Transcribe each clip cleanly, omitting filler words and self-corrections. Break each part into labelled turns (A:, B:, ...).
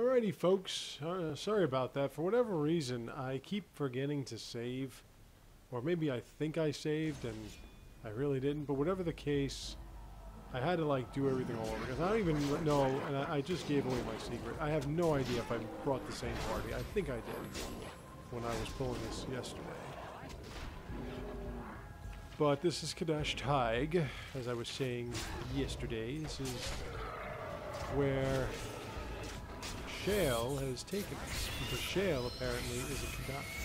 A: Alrighty, folks. Sorry about that. For whatever reason, I keep forgetting to save. Or maybe I think I saved and I really didn't. But whatever the case, I had to like do everything all over. Because I don't even know, and I just gave away my secret. I have no idea if I brought the same party. I think I did when I was pulling this yesterday. But this is Cadish Taig, as I was saying yesterday. This is where Shale has taken us. Because Shale apparently is a Cadish.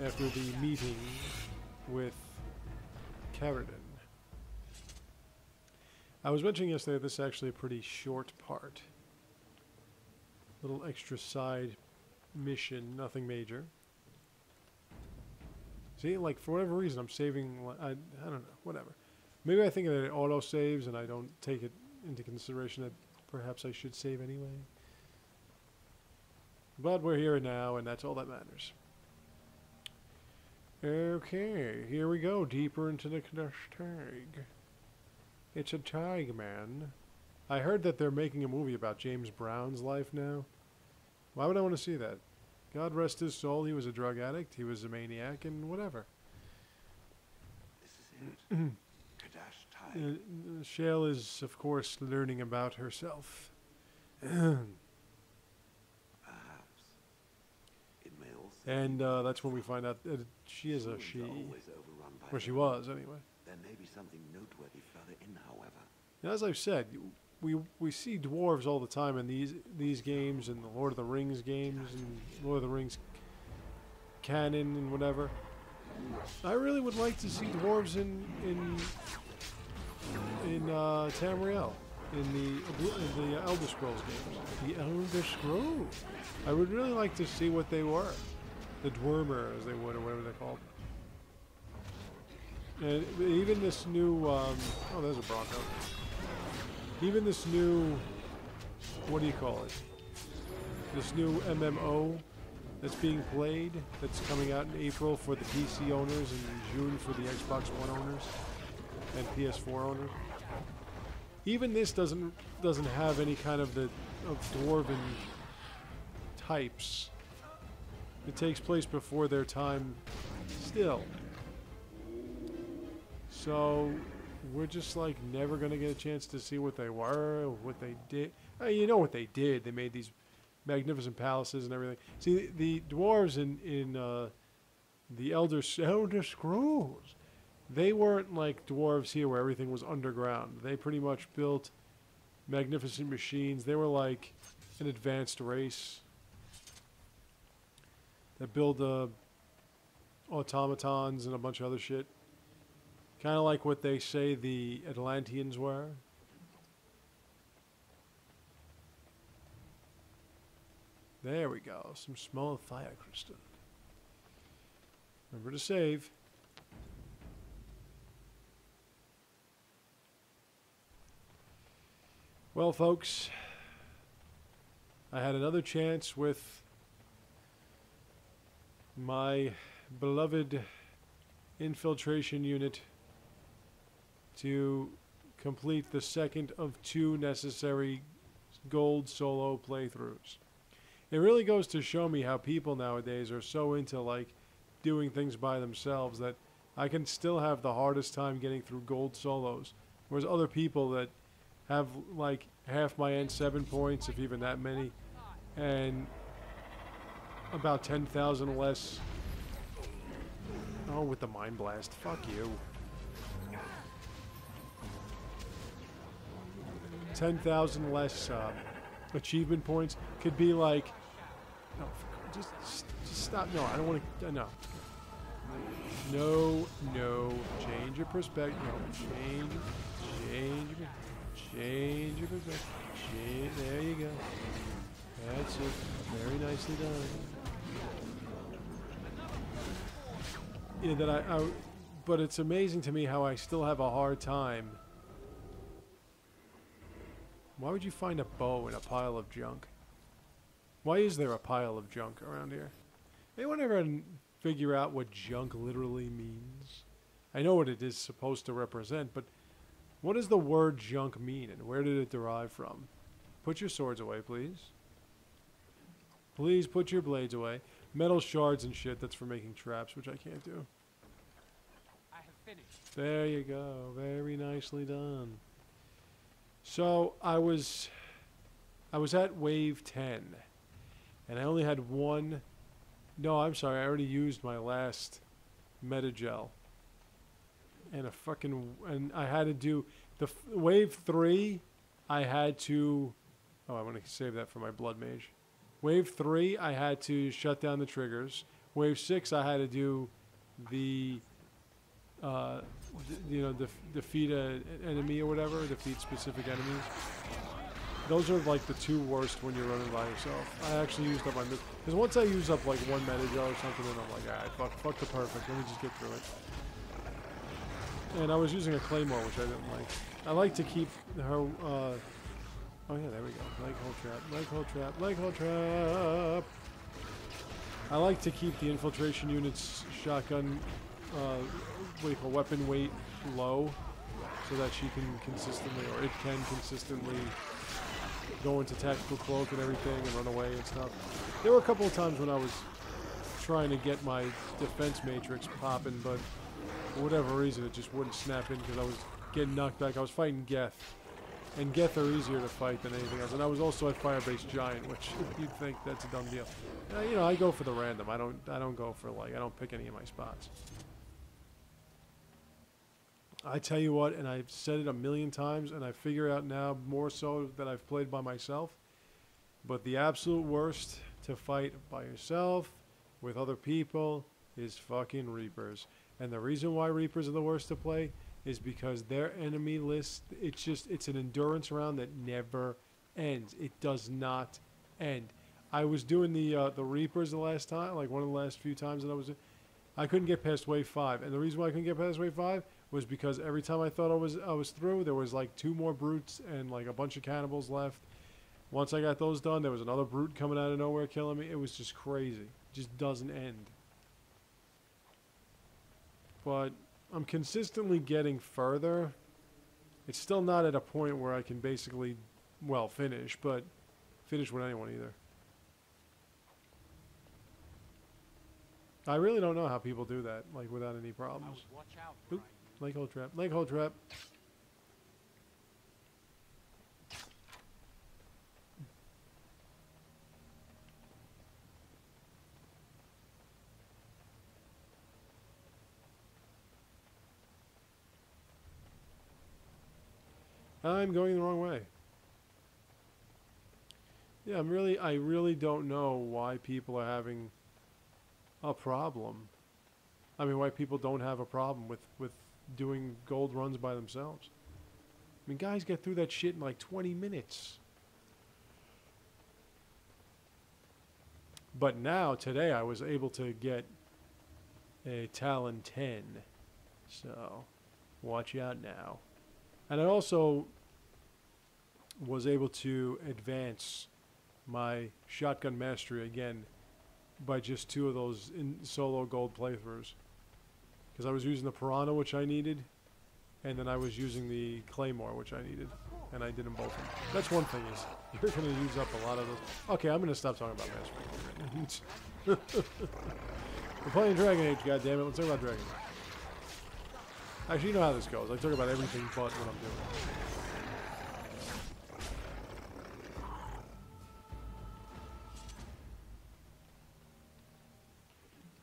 A: After the meeting with Carradine. I was mentioning yesterday this is actually a pretty short part. Little extra side mission, nothing major. See, like, for whatever reason, I'm saving, I don't know, whatever. Maybe I think that it auto-saves and I don't take it into consideration that perhaps I should save anyway. But we're here now, and that's all that matters. Okay, here we go, deeper into the Cadish Taig. It's a Taig, man. I heard that they're making a movie about James Brown's life now. Why would I want to see that? God rest his soul, he was a drug addict, he was a maniac, and whatever.
B: This is it. Cadish Taig.
A: Shale is, of course, learning about herself.
B: Perhaps. It may also
A: And that's when we find out that she is a she.
B: always overrun by
A: Or she was, anyway.
B: There may be something noteworthy further in, however.
A: Now, as I've said, we see dwarves all the time in these games and the Lord of the Rings games and Lord of the Rings canon and whatever. I really would like to see dwarves in Tamriel, in the Elder Scrolls games. The Elder Scrolls. I would really like to see what they were, the Dwarmer as they would, or whatever they're called. And even this new, oh, there's a Bronco. Even this new, what do you call it? This new MMO that's being played, that's coming out in April for the PC owners and in June for the Xbox One owners and PS4 owners. Even this doesn't have any kind of dwarven types. It takes place before their time still. So we're just like never gonna get a chance to see what they were, or what they did. You know what they did? They made these magnificent palaces and everything. See, the dwarves in the Elder Scrolls, they weren't like dwarves here where everything was underground. They pretty much built magnificent machines. They were like an advanced race that build automatons and a bunch of other shit. Kind of like what they say the Atlanteans were. There we go. Some small fire crystal. Remember to save. Well, folks, I had another chance with my beloved infiltration unit to complete the second of 2 necessary gold solo playthroughs. It really goes to show me how people nowadays are so into like doing things by themselves that I can still have the hardest time getting through gold solos, whereas other people that have like half my N7 points, if even that many, and about 10,000 less. Oh, with the Mind Blast. Fuck you. 10,000 less achievement points could be like, no, just stop. No, I don't want to. No, change your perspective. No, change your perspective. There you go. That's it. Very nicely done. Yeah, but it's amazing to me how I still have a hard time. Why would you find a bow in a pile of junk? Why is there a pile of junk around here? Anyone ever figure out what junk literally means? I know what it is supposed to represent, but what does the word junk mean and where did it derive from? Put your swords away, please. Please put your blades away. Metal shards and shit, that's for making traps, which I can't do.
C: I have finished.
A: There you go. Very nicely done. So, I was at wave 10. And I only had one... No, I'm sorry. I already used my last Metagel. And and I had to do... wave 3, I had to... Oh, I want to save that for my Blood Mage. Wave 3, I had to shut down the triggers. Wave 6, I had to do the... defeat an enemy or whatever, defeat specific enemies. Those are like the two worst when you're running by yourself. I actually used up my because once I use up like one Metagel or something, then I'm like, alright, fuck the perfect. Let me just get through it. And I was using a Claymore, which I didn't like. I like to keep her. Oh yeah, there we go. Leg hole trap. Leg hole trap. Leg hole trap. I like to keep the infiltration unit's shotgun. What do you call weapon weight low, so that she can consistently, or it can consistently, go into tactical cloak and everything and run away and stuff. There were a couple of times when I was trying to get my defense matrix popping, but for whatever reason it just wouldn't snap in because I was getting knocked back. I was fighting Geth, and Geth are easier to fight than anything else. And I was also at Firebase Giant, which you'd think that's a dumb deal. You know, I go for the random. I don't go for I don't pick any of my spots. I tell you what, and I've said it a million times, and I figure out now more so that I've played by myself, but the absolute worst to fight by yourself with other people is fucking Reapers. And the reason why Reapers are the worst to play is because their enemy list, it's an endurance round that never ends. It does not end. I was doing the Reapers the last time, like one of the last few times that I couldn't get past wave 5, and the reason why I couldn't get past wave 5 was because every time I thought I was through, there was like 2 more brutes and like a bunch of cannibals left. Once I got those done, there was another brute coming out of nowhere killing me. It was just crazy. It just doesn't end. But I'm consistently getting further. It's still not at a point where I can basically, well, finish, but finish with anyone either. I really don't know how people do that, like without any problems.
C: Watch out.
A: Oop. Leg hole trap. Leg hole trap. I'm going the wrong way. Yeah, I really don't know why people are having a problem. I mean, why people don't have a problem with doing gold runs by themselves. I mean, guys get through that shit in like 20 minutes. But now, today, I was able to get a Talon 10. So, watch out now. And I also was able to advance my shotgun mastery again by just 2 of those solo gold playthroughs. Because I was using the Piranha, which I needed, and then I was using the Claymore, which I needed, and I did them both. That's one thing, is you're going to use up a lot of those. Okay, I'm going to stop talking about mastery. We're playing Dragon Age, goddammit. Let's talk about Dragon Age. Actually, you know how this goes. I talk about everything but what I'm doing.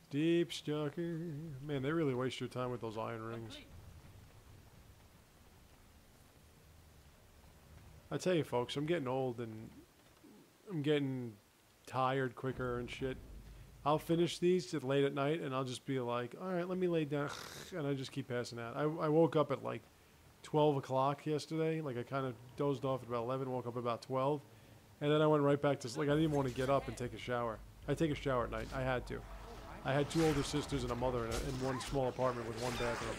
A: Deep Stalker. Man, they really waste your time with those iron rings. I tell you, folks, I'm getting old and I'm getting tired quicker and shit. I'll finish these at late at night and I'll just be like, all right, let me lay down. And I just keep passing out. I woke up at like 12 o'clock yesterday. Like I kind of dozed off at about 11, woke up at about 12. And then I went right back to sleep. Like I didn't even want to get up and take a shower. I take a shower at night. I had to. I had 2 older sisters and a mother in one small apartment with 1 bathroom.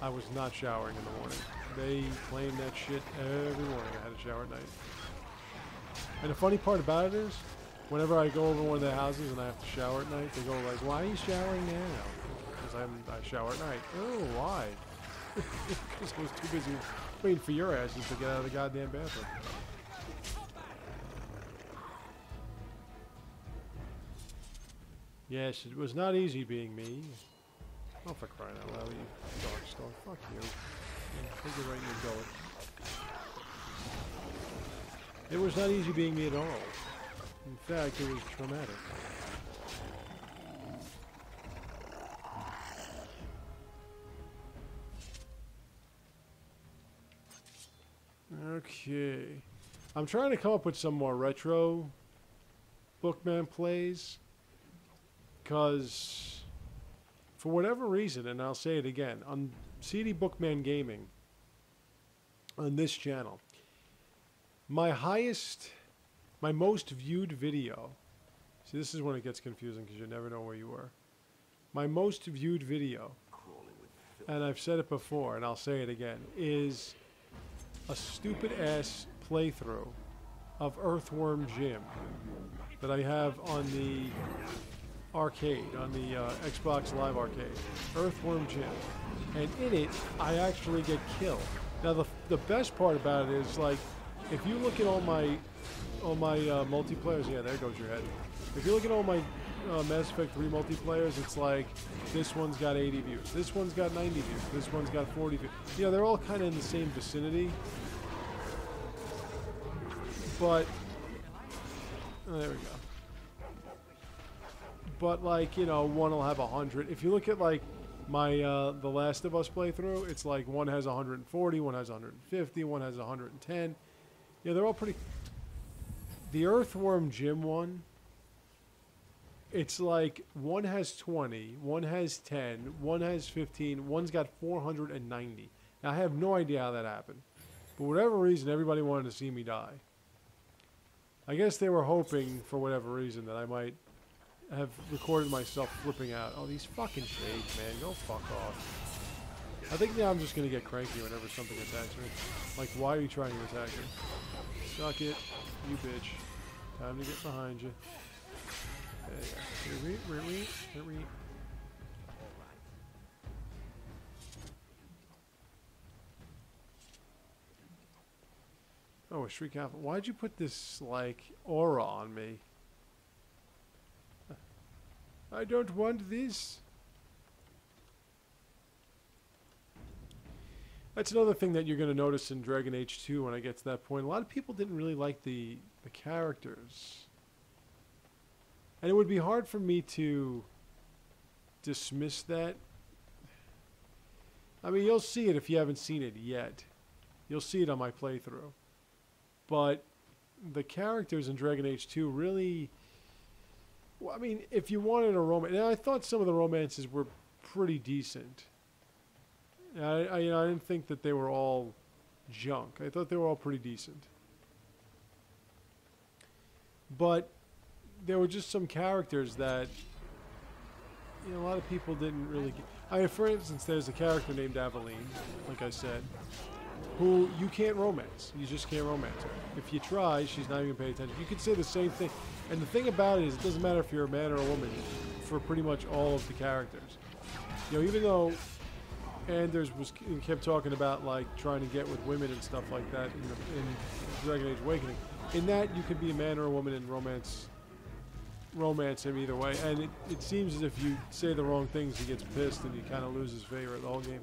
A: I was not showering in the morning. They claim that shit every morning. I had a shower at night. And the funny part about it is, whenever I go over one of their houses and I have to shower at night, they go like, "Why are you showering now?" Because I shower at night. Oh, why? Because I was too busy waiting for your asses to get out of the goddamn bathroom. Yes, it was not easy being me. Oh, for crying out loud, you dog star. Fuck you. Take it right in your gullet. It was not easy being me at all. In fact, it was traumatic. Okay. I'm trying to come up with some more retro BookMan plays. Because, for whatever reason, and I'll say it again, on CD BookMan Gaming, on this channel, my most viewed video, see, this is when it gets confusing because you never know where you were. My most viewed video, and I've said it before and I'll say it again, is a stupid ass playthrough of Earthworm Jim that I have on the arcade, on the Xbox Live Arcade. Earthworm Jim. And in it, I actually get killed. Now, the best part about it is, like, if you look at all my multiplayers, yeah, there goes your head. If you look at all my Mass Effect 3 multiplayers, it's like, this one's got 80 views, this one's got 90 views, this one's got 40 views. You know, they're all kind of in the same vicinity. But, oh, there we go. But, like, you know, one will have 100. If you look at, like, my The Last of Us playthrough, it's like one has 140, one has 150, one has 110. Yeah, they're all pretty... The Earthworm Jim one, it's like one has 20, one has 10, one has 15, one's got 490. Now, I have no idea how that happened. For whatever reason, everybody wanted to see me die. I guess they were hoping, for whatever reason, that I might have recorded myself flipping out. Oh, these fucking shades, man. Go fuck off. I think now I'm just going to get cranky whenever something attacks me. Like, why are you trying to attack me? Suck it, you bitch. Time to get behind you. There you go. Oh, a Shriek Alpha. Why'd you put this, like, aura on me? I don't want this. That's another thing that you're going to notice in Dragon Age 2 when I get to that point. A lot of people didn't really like the characters. And it would be hard for me to dismiss that. I mean, you'll see it if you haven't seen it yet. You'll see it on my playthrough. But the characters in Dragon Age 2 really... Well, I mean, if you wanted a romance... And I thought some of the romances were pretty decent. I didn't think that they were all junk. I thought they were all pretty decent. But there were just some characters that... You know, a lot of people didn't really get... I mean, for instance, there's a character named Aveline, like I said, who you can't romance. You just can't romance her. If you try, she's not even paying attention. You could say the same thing. And the thing about it is, it doesn't matter if you're a man or a woman for pretty much all of the characters. You know, even though Anders kept talking about, like, trying to get with women and stuff like that in Dragon Age Awakening, in that you could be a man or a woman and romance him either way. And it seems as if you say the wrong things, he gets pissed and you kind of lose his favor the whole game.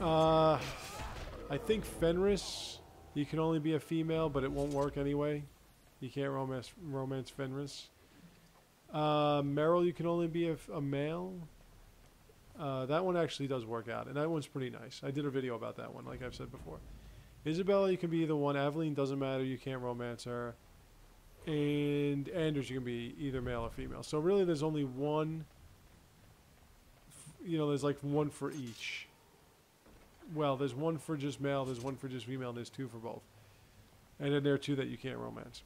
A: I think Fenris, you can only be a female, but it won't work anyway. You can't romance Fenris. Meryl, you can only be a male. That one actually does work out, and that one's pretty nice. I did a video about that one, like I've said before. Isabella, you can be either one. Aveline doesn't matter. You can't romance her. And Anders, you can be either male or female. So really, there's only one. You know, there's like one for each. Well, there's one for just male, there's one for just female, and there's two for both. And then there are two that you can't romance.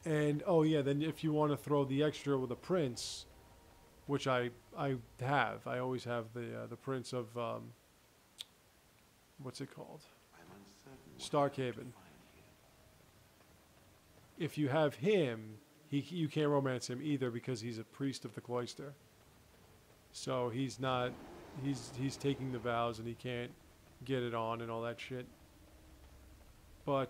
A: And, oh yeah, then if you want to throw the extra with a prince, which I have. I always have the prince of, what's it called? Starkhaven. If you have him, you can't romance him either because he's a priest of the cloister. So he's not... He's taking the vows and he can't get it on and all that shit. But,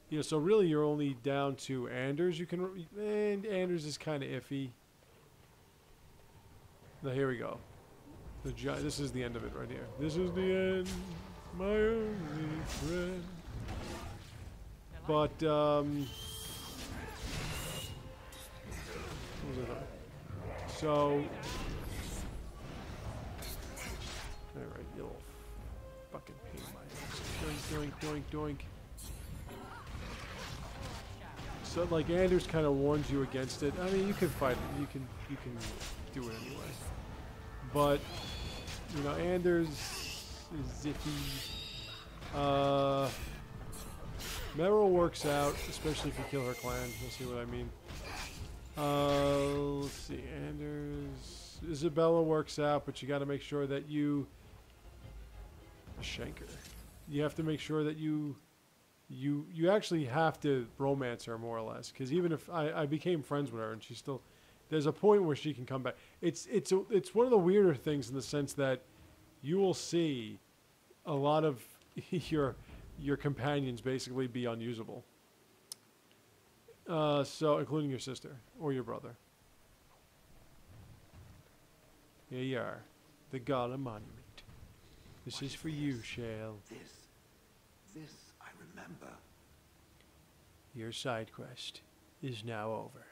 A: yeah, Yeah, so really you're only down to Anders. You can, and Anders is kind of iffy. Now here we go. This is the end of it right here. This is the end, my only friend. But what was it? So, all right, you little fucking pain in my ass. Doink, doink, doink, doink. So, like, Anders kind of warns you against it. I mean, you can fight it. You can do it anyway. But, you know, Anders is iffy. Meryl works out, especially if you kill her clan. You'll see what I mean. Let's see. Anders. Isabella works out, but you got to make sure that you... Shanker. You have to make sure that you actually have to romance her, more or less. Because even if I became friends with her, and she's still... There's a point where she can come back. It's one of the weirder things in the sense that you will see a lot of your companions basically be unusable. So including your sister or your brother. Here you are, the Golem monument. This is for you, Shale.
B: This I remember.
A: Your side quest is now over.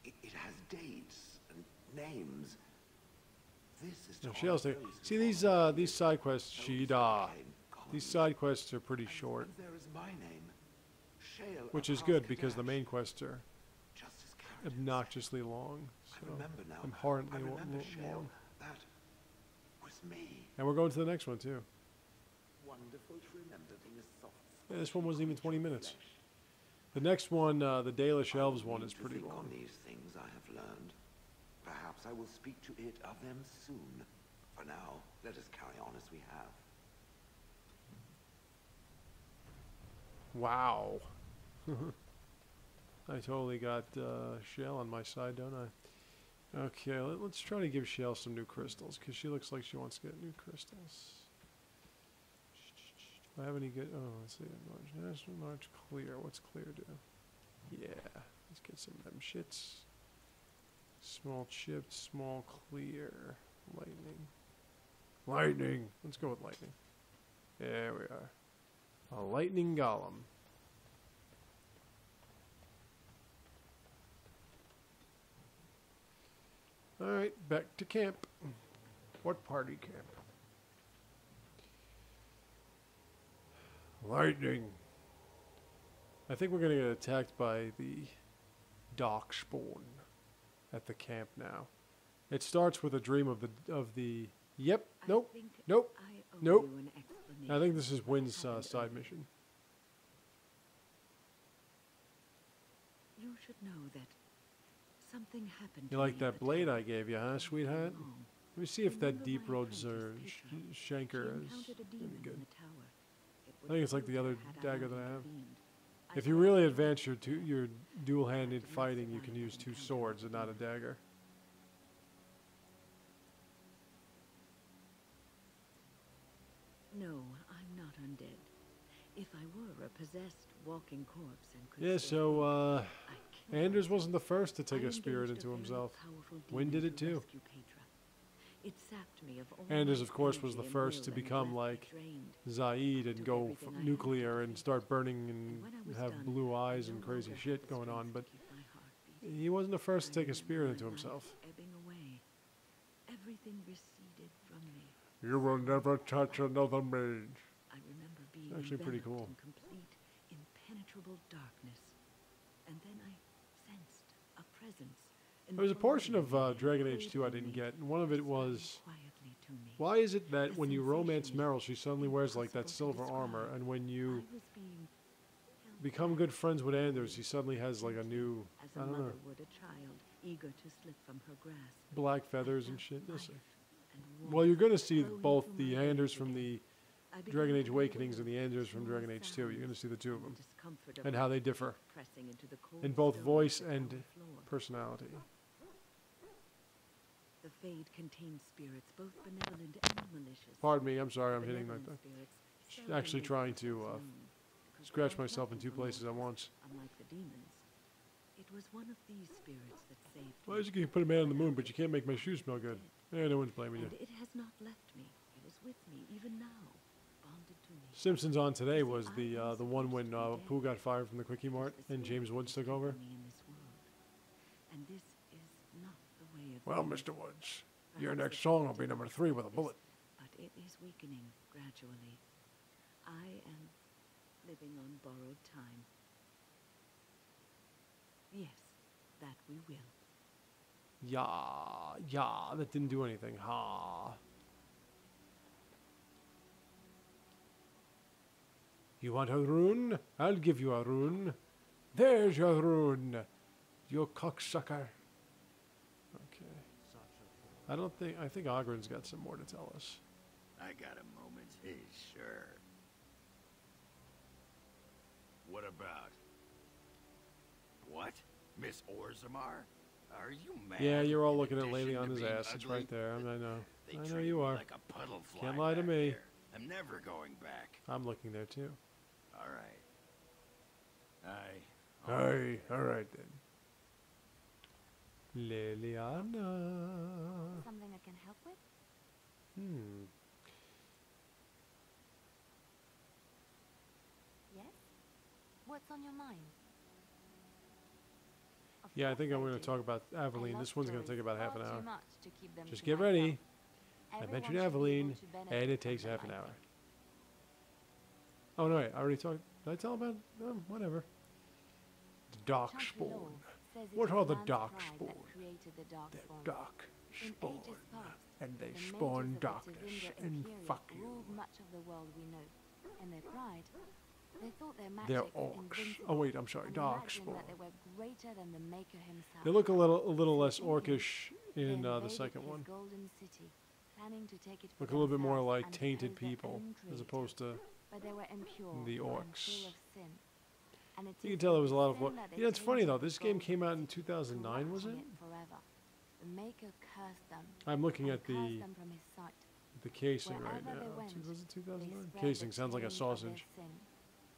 B: It has dates and names. This is
A: No, Shale's there. See these side quests, Shida. These side quests are pretty short,
B: There is my name, Shale,
A: which is
B: of
A: good
B: House
A: because the
B: Cadash.
A: main quests are
B: Just as characters
A: obnoxiously long.
B: I
A: So
B: remember now.
A: abhorrently
B: I remember Shale.
A: long.
B: That was me.
A: And we're going to the next one too.
B: Wonderful to remember being a soft.
A: Yeah, this one wasn't even 20 minutes. The next one, the Dalish Elves one, is pretty
B: think
A: long.
B: on these things I have learned. Perhaps I will speak to it of them soon. For now, let us carry on as we have.
A: Wow. I totally got Shale on my side, don't I? Okay, let's try to give Shale some new crystals, because she looks like she wants to get new crystals. Do I have any good... Oh, let's see. Large clear. What's clear do? Yeah. Let's get some of them shits. Small chipped, small clear. Lightning. Lightning! Let's go with lightning. There we are. A lightning golem. Alright, back to camp. What party camp? Lightning. I think we're gonna get attacked by the Darkspawn at the camp now. It starts with a dream of the. Yep. Nope. Nope. Nope. I think this is Wynn's side mission.
D: You should know that something happened.
A: You like that blade I gave you, huh, sweetheart? Let me see if that Deep Roads Shanker is any good. I think it's like the other dagger that I have. If you really advance your dual-handed fighting, you can use two swords and not a dagger.
D: No, I'm not undead. If I were a possessed walking corpse and could
A: Yeah,
D: say,
A: so
D: I killed
A: Anders
D: myself.
A: wasn't the first to take
D: I
A: a spirit
D: engaged
A: into
D: a very
A: himself.
D: powerful
A: Wynn
D: demon
A: did it
D: to
A: too.
D: rescue Petra. It sapped me of all
A: Anders,
D: my
A: of course, was the
D: energy and
A: first to
D: will and
A: become
D: left me
A: like
D: drained.
A: Zaid and
D: took
A: go
D: everything I had
A: nuclear
D: to
A: and
D: defeat.
A: start burning
D: And when I
A: and
D: was
A: have
D: done,
A: blue
D: I
A: eyes
D: no
A: and crazy
D: longer had
A: shit
D: the
A: going on,
D: strength
A: but
D: to keep my heart beating.
A: he wasn't the first to
D: I
A: take a spirit
D: remember
A: into
D: my
A: himself.
D: life ebbing away. Everything receded from me.
A: You will never touch another mage.
D: I remember being
A: Actually pretty
D: enveloped
A: cool.
D: in complete, impenetrable darkness. And then I sensed a presence.
A: There was a portion of Dragon Age 2 I didn't get, and one of it was, why is it that when you romance Meryl, she suddenly wears like that silver armor, and when you become good friends with Anders, he suddenly has like a new, I don't know,
D: would a child eager to slip from her grasp.
A: black feathers and shit. You'll see. Well, you're going to see both the Anders from the Dragon Age Awakenings and the Anders from Dragon Age 2. You're going to see the two of them, and how they differ in both voice and personality.
D: The Fade contains spirits, both benevolent and malicious.
A: Pardon me, I'm sorry, I'm hitting my
D: Benevolent
A: thing.
D: spirits
A: Actually
D: seldom
A: trying
D: make
A: to
D: themselves known,
A: scratch myself in 2 places at once.
D: Unlike the demons, it was one of these spirits that saved
A: Why
D: me.
A: is you can put a man on the moon, but you can't make my shoes smell good? Yeah, no one's blaming you.
D: And it has not left me. It is with me even now, bonded to me.
A: Simpsons on today was the one when Pooh got fired from the Quickie Mart and James Woods took over.
D: Me in this world. And this is not the way of
A: Well,
D: the
A: Mr. Woods, your next song will be number 3 with a bullet.
D: But it is weakening gradually. I am living on borrowed time. Yes, that we will.
A: Yeah, that didn't do anything. Ha. You want a rune? I'll give you a rune. There's your rune, you cocksucker. Okay. I think Ogren's got some more to tell us.
E: I got a moment's haste, sure. What about? What? Miss Orzammar? Are you mad?
A: Yeah, you're all
E: In
A: looking at
E: addition
A: Laylee
E: to
A: on his
E: being
A: ass. It's
E: ugly,
A: right there. I know.
E: they
A: I know
E: treat
A: you
E: me
A: are.
E: like a puddle fly
A: Can't lie to
E: back
A: me.
E: there. I'm never going back.
A: I'm looking there too.
E: All right.
A: All right then. Liliana.
F: Something I can help with? Yes? What's on your mind? Of
A: Yeah, I
F: course
A: think I'm going
F: do.
A: to talk about
F: I
A: Aveline.
F: love
A: This one's going to take
F: stories
A: about half an
F: far too
A: hour.
F: much to keep them
A: Just
F: to
A: get
F: myself.
A: ready. I
F: Everyone
A: mentioned
F: should be able
A: Aveline,
F: to benefit
A: and it
F: from
A: takes
F: what
A: half an
F: I
A: hour.
F: think.
A: Oh no, wait, I already talked. Did I tell about? Whatever. The Darkspawn.
F: Chancellor says it
A: What
F: is
A: are the
F: man's pride that
A: Darkspawn?
F: created the
A: They're
F: Darkspawn. In
A: Darkspawn,
F: ages past,
A: and they
F: the
A: spawn
F: mages of the
A: darkness.
F: Tevinger
A: And
F: Imperium
A: fuck you.
F: ruled much of the world we know. In their pride, they thought their
A: They're
F: magic was
A: orcs.
F: invincible.
A: Oh wait, I'm sorry,
F: and imagined
A: Darkspawn.
F: that they were greater than the Maker himself.
A: They look a little less
F: Thinking,
A: orcish
F: they
A: in the
F: invaded
A: second
F: his
A: one.
F: golden city, planning to take it for
A: Look a little bit more
F: themselves
A: like
F: and
A: tainted
F: oppose their
A: people
F: own
A: as
F: creator.
A: opposed to.
F: But they were impure
A: the
F: and
A: orcs.
F: full of sin. And it
A: You
F: is
A: can tell there
F: with
A: was a lot of.
F: sin that they
A: Yeah, it's funny though.
F: tainted
A: This
F: the
A: game
F: golden
A: came out in
F: city,
A: 2009, was it?
F: corrupting forever. The Maker cursed them.
A: I'm looking
F: and
A: at
F: cursed them from his sight.
A: the casing right
F: Wherever they
A: now.
F: went,
A: Was it
F: They
A: 2009?
F: spread
A: Casing
F: the
A: sounds like a
F: tyranny of their
A: sausage.
F: sin.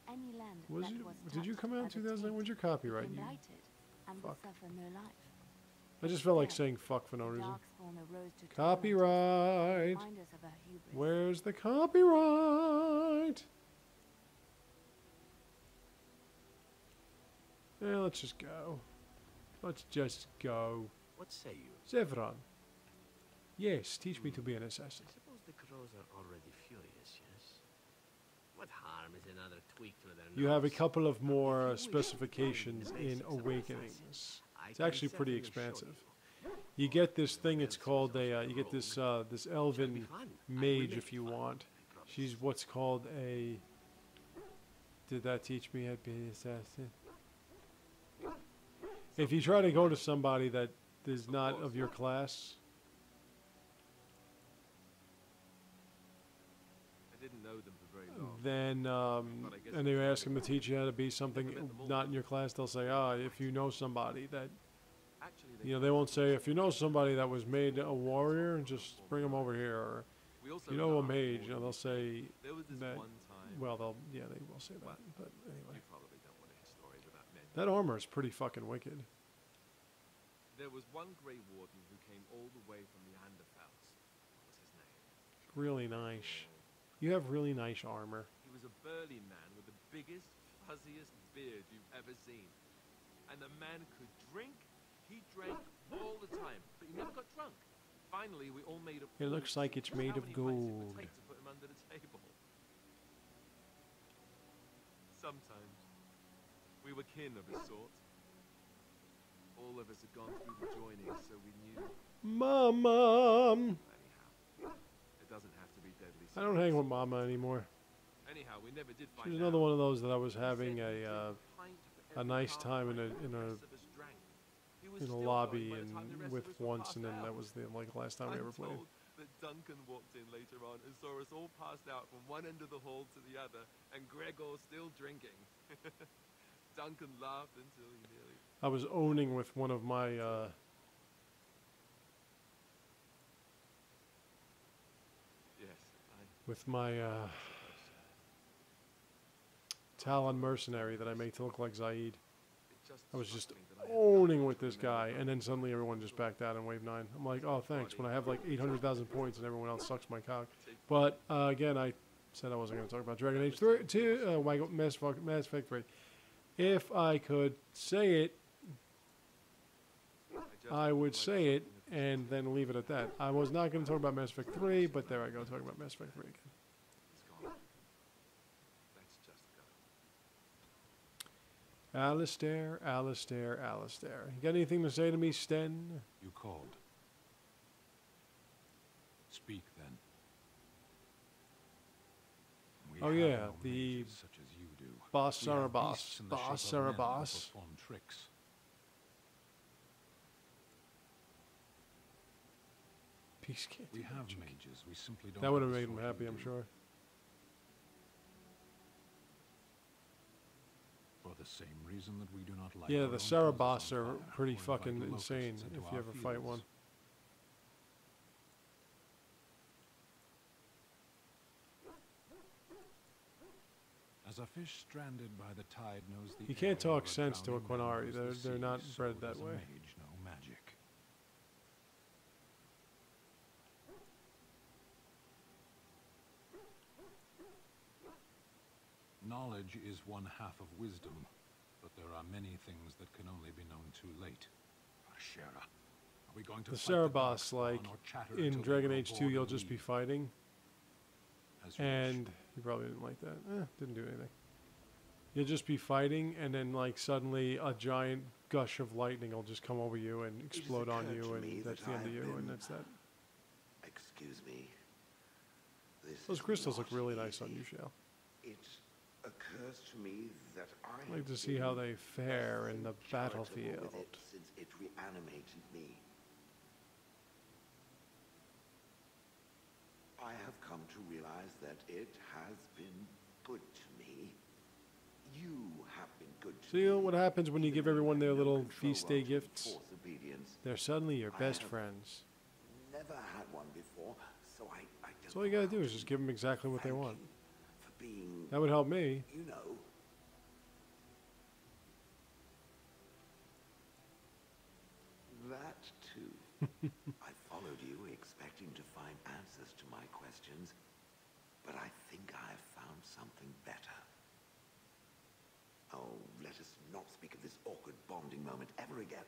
F: Any land
A: Was
F: that
A: you?
F: was
A: Did you
F: touched
A: come out in
F: by the
A: 2009?
F: taint
A: When's your copyright?
F: became
A: You,
F: blighted and would
A: fuck.
F: suffer no life.
A: I just felt like
F: Still,
A: saying fuck for no
F: the
A: reason.
F: Darkspawn arose to torment us,
A: Copyright.
F: remind us of our hubris.
A: Where's the copyright? Yeah, let's just go. Let's just go.
E: What say you?
A: Zevran. Yes, teach me to be an assassin.
G: I suppose the crows are already furious, yes? What harm is another tweak to their
A: You have a
G: nose?
A: couple of more
G: If you wish,
A: specifications
G: the
A: in
G: basics of
A: Awakenings.
G: assassins. I
A: It's
G: can
A: actually pretty
G: certainly show
A: expansive.
G: you.
A: You get this thing. It's
G: Well,
A: called
G: since
A: a.
G: I'm
A: You get this
G: rogue,
A: this
G: Shall be
A: elven
G: fun. I will
A: mage
G: make
A: if
G: it
A: you
G: fun,
A: want.
G: I promise.
A: She's what's called a. Did that teach me how to be an assassin? If you try to go to somebody that is not of your class,
H: I didn't know them for very long.
A: then and you ask them to teach you how to be something not in your class, they'll say, if you know somebody that,
H: Actually,
A: they won't say, if you know somebody that was made a warrior, just bring them over here, or
H: we also
A: you know a
H: laughed
A: mage,
H: more
A: they'll say
H: There was this
A: that.
H: one time.
A: Well, they will say that, but anyway,
H: You probably don't want to hear stories about men.
A: that armor is pretty fucking wicked.
H: There was one Grey Warden who came all the way from Neanderthals. What was his name?
A: Really nice. You have really nice armor.
H: He was a burly man with the biggest, fuzziest beard you've ever seen. And the man could drink. He drank all the time, but he never got drunk. Finally, we all made up.
A: It looks like it's made of gold.
H: To put him under the table. Sometimes we were kin of a sort. All of us had gone through the joining, so we knew.
A: Mama!
H: Anyhow, it doesn't have to be deadly.
A: I don't hang with Mama anymore.
H: Anyhow, we never did find
A: She's
H: out.
A: another one of those that I was
H: He
A: having
H: said he'd
A: a
H: drink pint for every
A: nice
H: half
A: time in
H: pint
A: a
H: the rest of us drank. He was
A: in a
H: still
A: lobby
H: going by the
A: and
H: time the rest
A: with
H: of us were
A: once,
H: passed
A: and then
H: out.
A: that was the last time we
H: I'm
A: ever played.
H: told that Duncan walked in later on and saw us all passed out from one end of the hall to the other, and Gregor still drinking. Duncan laughed until he nearly.
A: I was owning with one of my
H: Yes,
A: with my Talon mercenary that I make to look like Zaid.
H: It just
A: I was
H: struck
A: just
H: me that I had
A: owning
H: nothing
A: with
H: to
A: this
H: remember
A: guy,
H: about
A: and then
H: it.
A: suddenly everyone just backed out in wave 9. I'm like, oh, thanks, when I have like 800,000 points and everyone else sucks my cock. But, again, I said I wasn't going to talk about Dragon Age 3, 2, Mass Effect 3. If I could say it, I would say it, and then leave it at that. I was not going to talk about Mass Effect 3, but there I go, talking about Mass Effect 3 again.
H: He's gone. Let's just go.
A: Alistair, Alistair, Alistair. You got anything to say to me, Sten?
I: You called. Speak then. We
A: Oh,
I: have
A: yeah,
I: no
A: the
I: mages such as you do.
A: Boss
I: We have
A: Sarabas.
I: beasts in the
A: Boss
I: shape of men who
A: Sarabas.
I: perform tricks.
A: Peace can't
I: We
A: do
I: have
A: magic.
I: mages. We simply don't.
A: That would have
I: the
A: made him
I: sort
A: happy,
I: you
A: I'm
I: do.
A: sure.
I: For the same reason that we do not like.
A: Yeah,
I: our
A: the
I: own
A: Sarabas
I: houses on
A: are
I: fire
A: pretty
I: or invite
A: fucking
I: locusts
A: insane
I: into
A: if
I: our
A: you ever fight
I: fields.
A: one.
I: As a fish stranded by the tide knows the
A: You can't
I: air
A: talk
I: of a
A: sense to a
I: drowning man
A: Quinari.
I: knows the
A: They're
I: sea,
A: not
I: so
A: bred that
I: does a
A: way.
I: mage know magic. Knowledge is one half of wisdom, but there are many things that can only be known too late. Ashera, are we going to
A: The
I: fight
A: Sarabas,
I: Darkspawn
A: like,
I: or chatter
A: in
I: until they
A: Dragon
I: grow
A: Age 2,
I: bored
A: you'll
I: and
A: just be
I: leave?
A: fighting,
I: As you wish.
A: and you probably didn't like that. Didn't do anything. You'll just be fighting, and then, like, suddenly a giant gush of lightning will just come over you and explode on
B: occurred
A: you,
B: to me
A: and that's
B: that
A: the end of
B: I've
A: you, and
B: been-
A: that's that.
B: Excuse me. This
A: Those
B: is
A: crystals look
B: not
A: really nice on
B: easy.
A: you, Shale.
B: It occurs to me that I
A: I'd like
B: have
A: to see how
B: been
A: they fare in the
B: less than charitable
A: battlefield.
B: with it since it reanimated me. I have come to realize that it has been good to me. You have been good to
A: See
B: me.
A: what happens when you
B: even
A: give
B: though
A: everyone their
B: have no
A: little
B: control
A: feast day
B: to
A: gifts?
B: enforce obedience.
A: They're suddenly your
B: I
A: best
B: have
A: friends.
B: Never had one before, so I don't
A: So all you gotta
B: know
A: do
B: how
A: is just give them exactly what they
B: thank
A: want.
B: you for being,
A: That would help me.
B: you know. That too. I followed you expecting to find answers to my questions, but I think I have found something better. Oh, let us not speak of this awkward bonding moment ever again.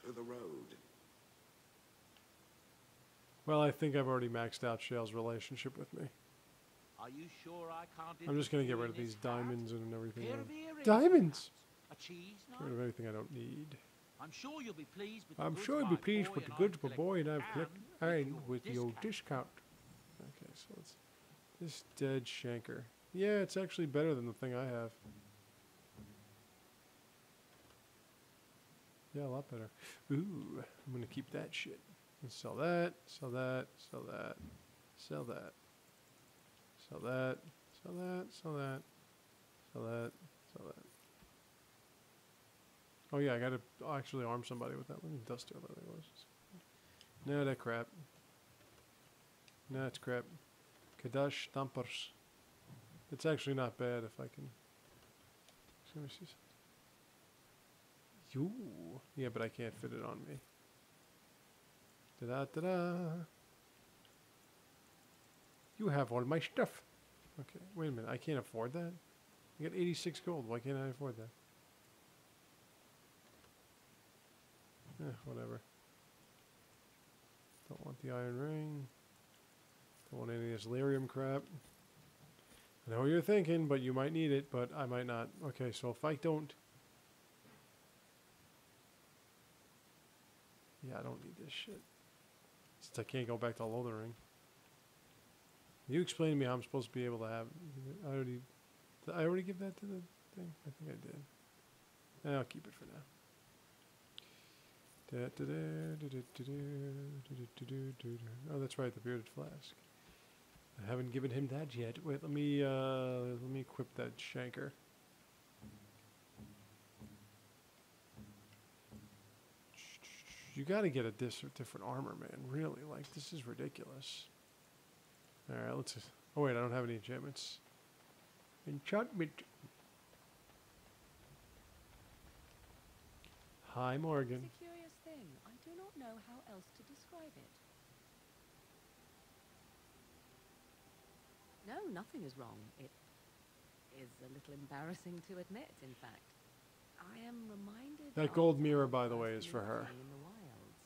B: To the road.
A: Well, I think I've already maxed out Shale's relationship with me.
G: Are you sure I can't
A: I'm just gonna get rid
G: interfere
A: of
G: in
A: these
G: this hat?
A: diamonds and everything.
G: Pair of earrings,
A: Diamonds!
G: perhaps? A cheese
A: Get rid
G: knife?
A: of anything I don't need.
G: I'm sure you'll be pleased with the
A: I'm
G: goods
A: sure you'll
G: my
A: be pleased
G: boy
A: with the
G: and
A: goods
G: I've
A: my boy and I've
G: collected,
A: collected, and with your discount. Okay, so let's this dead shanker. Yeah, it's actually better than the thing I have. Yeah, a lot better. Ooh, I'm gonna keep that shit. And sell that, sell that, sell that, sell that, sell that, sell that, sell that, sell that, sell that. Oh yeah, I gotta actually arm somebody with that. Let me dust it, whatever it was. No, that crap. No, it's crap. Cadish Taig. It's actually not bad if I can. Let me see. You. Yeah, but I can't fit it on me. Da-da-da-da. You have all my stuff. Okay, wait a minute. I can't afford that? I got 86 gold. Why can't I afford that? Whatever. Don't want the iron ring. Don't want any of this lyrium crap. I know what you're thinking, but you might need it, but I might not. Okay, so if I don't... Yeah, I don't need this shit. Since I can't go back to Lothering. You explain to me how I'm supposed to be able to have... Did I already give that to the thing? I think I did. I'll keep it for now. Oh, that's right, the bearded flask. I haven't given him that yet. Wait, let me equip that shanker. You gotta get a different armor, man. Really, like, this is ridiculous. Alright, let's just... Oh wait, I don't have any enchantments. Enchantment. Hi, Morgan.
J: It's a curious thing. I do not know how else to describe it. No, nothing is wrong. It is a little embarrassing to admit, in fact. I am reminded
A: That
J: of
A: gold mirror,
J: a
A: by the way,
J: person
A: is for
J: living
A: her.
J: in the wilds.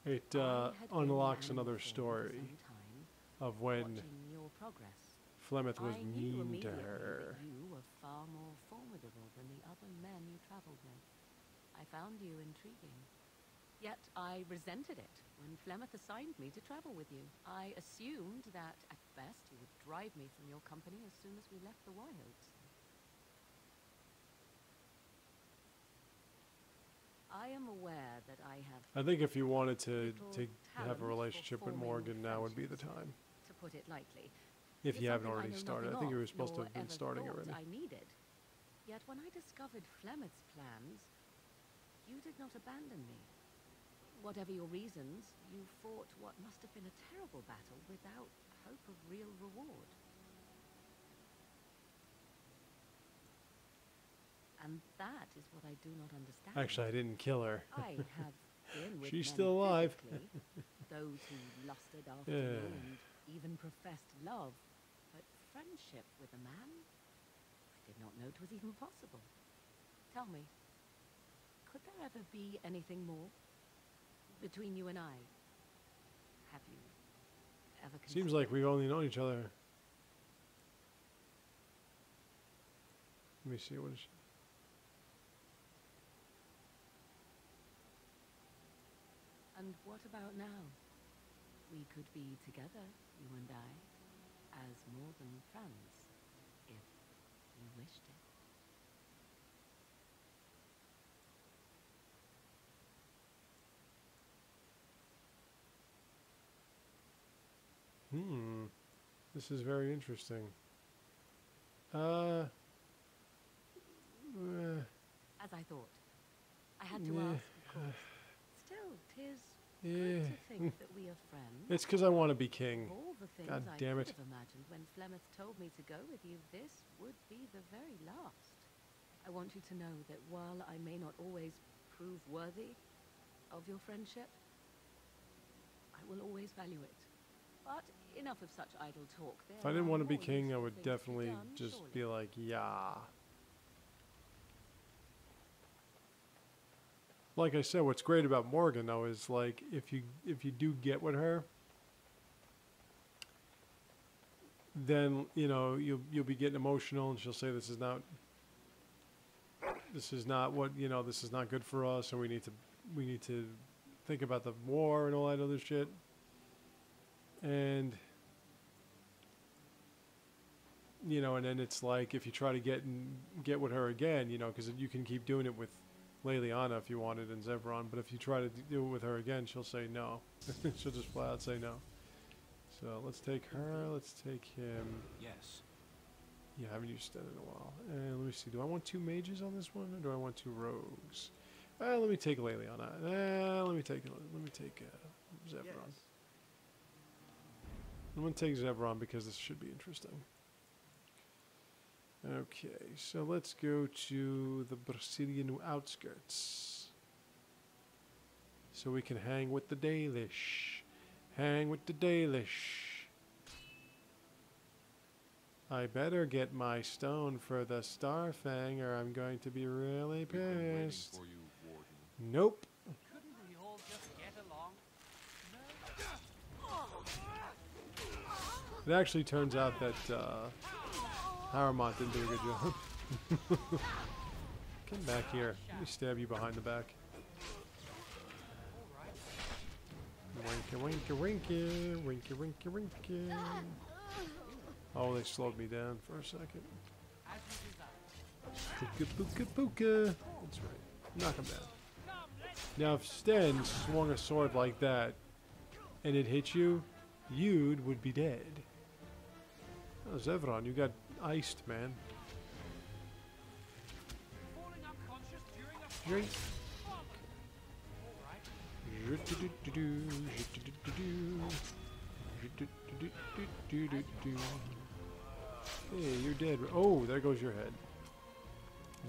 A: It
J: I had been
A: unlocks
J: an
A: another
J: animal form
A: story
J: for some time,
A: of when
J: watching your progress.
A: Flemeth was
J: I knew
A: mean to
J: immediately
A: her.
J: that you were far more formidable than the other men you traveled with. I found you intriguing. Yet I resented it when Flemeth assigned me to travel with you. I assumed that, at best, you would drive me from your company as soon as we left the wilds. I am aware that I have...
A: I think if you wanted to
J: little
A: have
J: talent
A: a
J: for
A: relationship with
J: forming
A: Morgan, now would be the
J: friendships,
A: time.
J: to put it lightly.
A: If
J: It is
A: you haven't
J: something
A: already
J: know
A: started. I
J: nothing
A: think you
J: of,
A: were supposed to
J: nor
A: have been
J: ever
A: starting
J: thought
A: already.
J: I needed. Yet when I discovered Flemeth's plans, you did not abandon me. Whatever your reasons, you fought what must have been a terrible battle without hope of real reward. And that is what I do not understand.
A: Actually, I didn't kill her.
J: I have been with
A: She's
J: men
A: still alive.
J: physically, those who lusted after
A: Yeah.
J: you and even professed love, but friendship with a man? I did not know it was even possible. Tell me, could there ever be anything more between you and I? Have you ever
A: Seems like we've only known each other. Let me see, what is she?
J: And what about now? We could be together, you and I, as more than friends, if you wished it.
A: This is very interesting.
J: As I thought. I had to ask, of course. Still, 'tis
A: Yeah.
J: good to think that we are friends.
A: It's because I want to be king.
J: Of all the things
A: God
J: I
A: damn
J: could
A: it.
J: have imagined when Flemeth told me to go with you, this would be the very last. I want you to know that while I may not always prove worthy of your friendship, I will always value it. But enough of such idle talk.
A: If I didn't want to be king, I would definitely just be like, yeah. Like I said, what's great about Morgan though is like if you do get with her, then you'll be getting emotional, and she'll say this is not what this is not good for us, and we need to think about the war and all that other shit. And and then it's like if you try to get with her again, because you can keep doing it with Leliana if you wanted and Zevron, but if you try to do it with her again, she'll say no. She'll just flat out say no. So let's take her. Let's take him.
I: Yes.
A: Yeah, I haven't used that in a while. And let me see. Do I want 2 mages on this one, or do I want 2 rogues? Let me take Leliana. Let me take Zevron.
G: Yes.
A: I'm going to take Zevron because this should be interesting. Okay, so let's go to the Brazilian outskirts. So we can hang with the Dalish. Hang with the Dalish. I better get my stone for the Starfang or I'm going to be really
I: We've been waiting
A: pissed.
I: for you, Warden.
A: Nope.
C: Couldn't we all just get along?
A: It actually turns out that Haramont didn't do a good job. Come back here. Let me stab you behind the back. Winky, winky, winky, winky, winky, winky. Oh, they slowed me down for a second. Booka, booka, booka. That's right. Knock him down. Now, if Sten swung a sword like that and it hit you, you would be dead. Oh, Zevron, you got iced, man.
C: Falling unconscious during a
A: Drink. Hey, you're dead. Oh, there goes your head.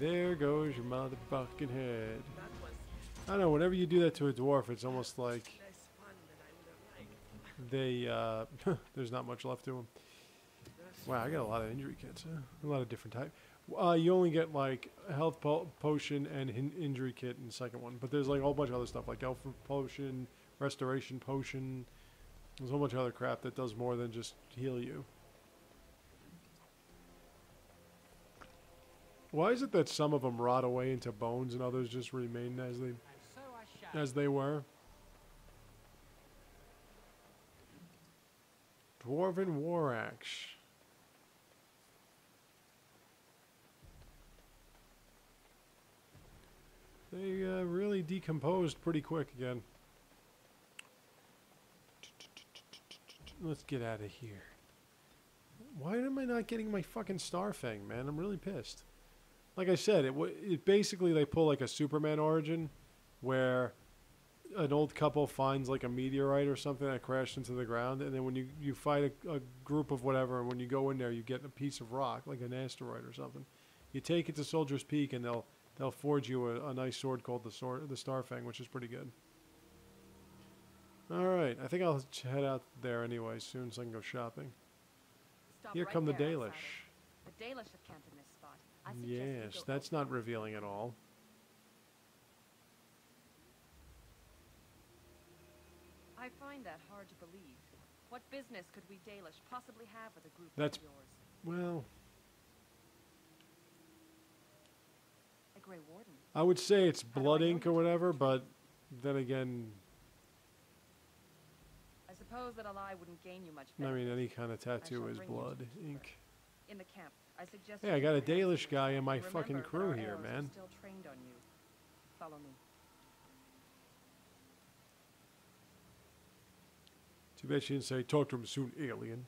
A: There goes your motherfucking head.
C: That was
A: I don't know, whenever you do that to a dwarf, it's almost like they, there's not much left to them. Wow, I got a lot of injury kits, huh? A lot of different types. You only get like a health potion and injury kit in the second one, but there's like a whole bunch of other stuff like elf potion, restoration potion. There's a whole bunch of other crap that does more than just heal you. Why is it that some of them rot away into bones and others just remain
C: And so I shall.
A: as they were? Dwarven War Axe. They really decomposed pretty quick again. Let's get out of here. Why am I not getting my fucking Starfang, man? I'm really pissed. Like I said, it basically they pull like a Superman origin, where an old couple finds like a meteorite or something that crashed into the ground, and then when you fight a group of whatever, and when you go in there, you get a piece of rock, like an asteroid or something. You take it to Soldier's Peak, and they'll forge you a nice sword called the Starfang, which is pretty good. All right, I think I'll head out there anyway soon, so I can go shopping.
J: Stop
A: Here
J: right
A: come the
J: there,
A: Dalish.
J: outsider. The Dalish have camped in this spot. I suggest we
A: Yes,
J: go
A: that's not revealing at all.
J: I find that hard to believe. What business could we Dalish possibly have with a group
A: That's-
J: like yours?
A: Well,
J: A Grey Warden.
A: I would say it's
J: How do
A: blood
J: I know
A: ink or
J: you?
A: whatever, but then again,
J: I suppose that a lie wouldn't gain you much
A: I
J: benefit.
A: mean, any kind of tattoo
J: shall
A: is
J: bring you to
A: blood
J: the keeper.
A: ink.
J: In the camp, I suggest.
A: Hey,
J: you
A: I got a
J: keep your hands
A: Dalish
J: to
A: guy
J: yourself.
A: in my
J: Remember
A: fucking
J: that
A: crew
J: our
A: here,
J: arrows are
A: man.
J: Still trained on you. Follow me.
A: Too bad she didn't say, talk to him soon, alien.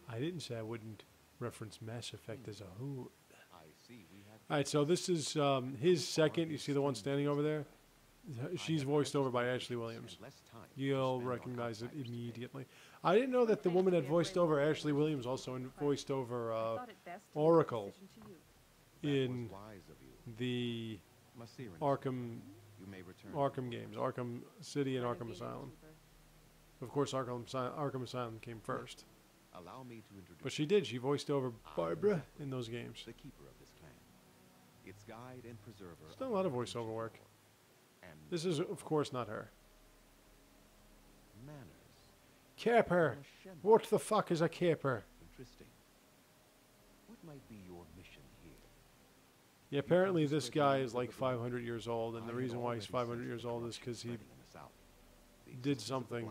A: I didn't say I wouldn't reference Mass Effect as a who.
B: I see we have
A: Alright, so this is his second. You see the one standing over there? She's voiced over by Ashley Williams. You'll recognize it immediately. I didn't know that the woman that voiced over Ashley Williams also voiced over
J: I thought it best to leave the
A: Oracle
J: decision to you.
A: in the Arkham games, Arkham City and
J: Let him
A: Arkham
J: be the
A: Asylum.
J: keeper.
A: Of course, Arkham Asylum came first.
B: Allow me to introduce
A: But she did. She voiced over Barbara in those games.
B: the keeper of this clan. Its guide and preserver.
A: She's done a lot of voiceover work.
B: And
A: This is, of course, not her.
B: manners.
A: Caper! What the fuck is a caper?
B: Interesting. What might be your mission here?
A: Yeah, apparently this guy is like 500 years old, and the reason why he's 500 years old is because he did something.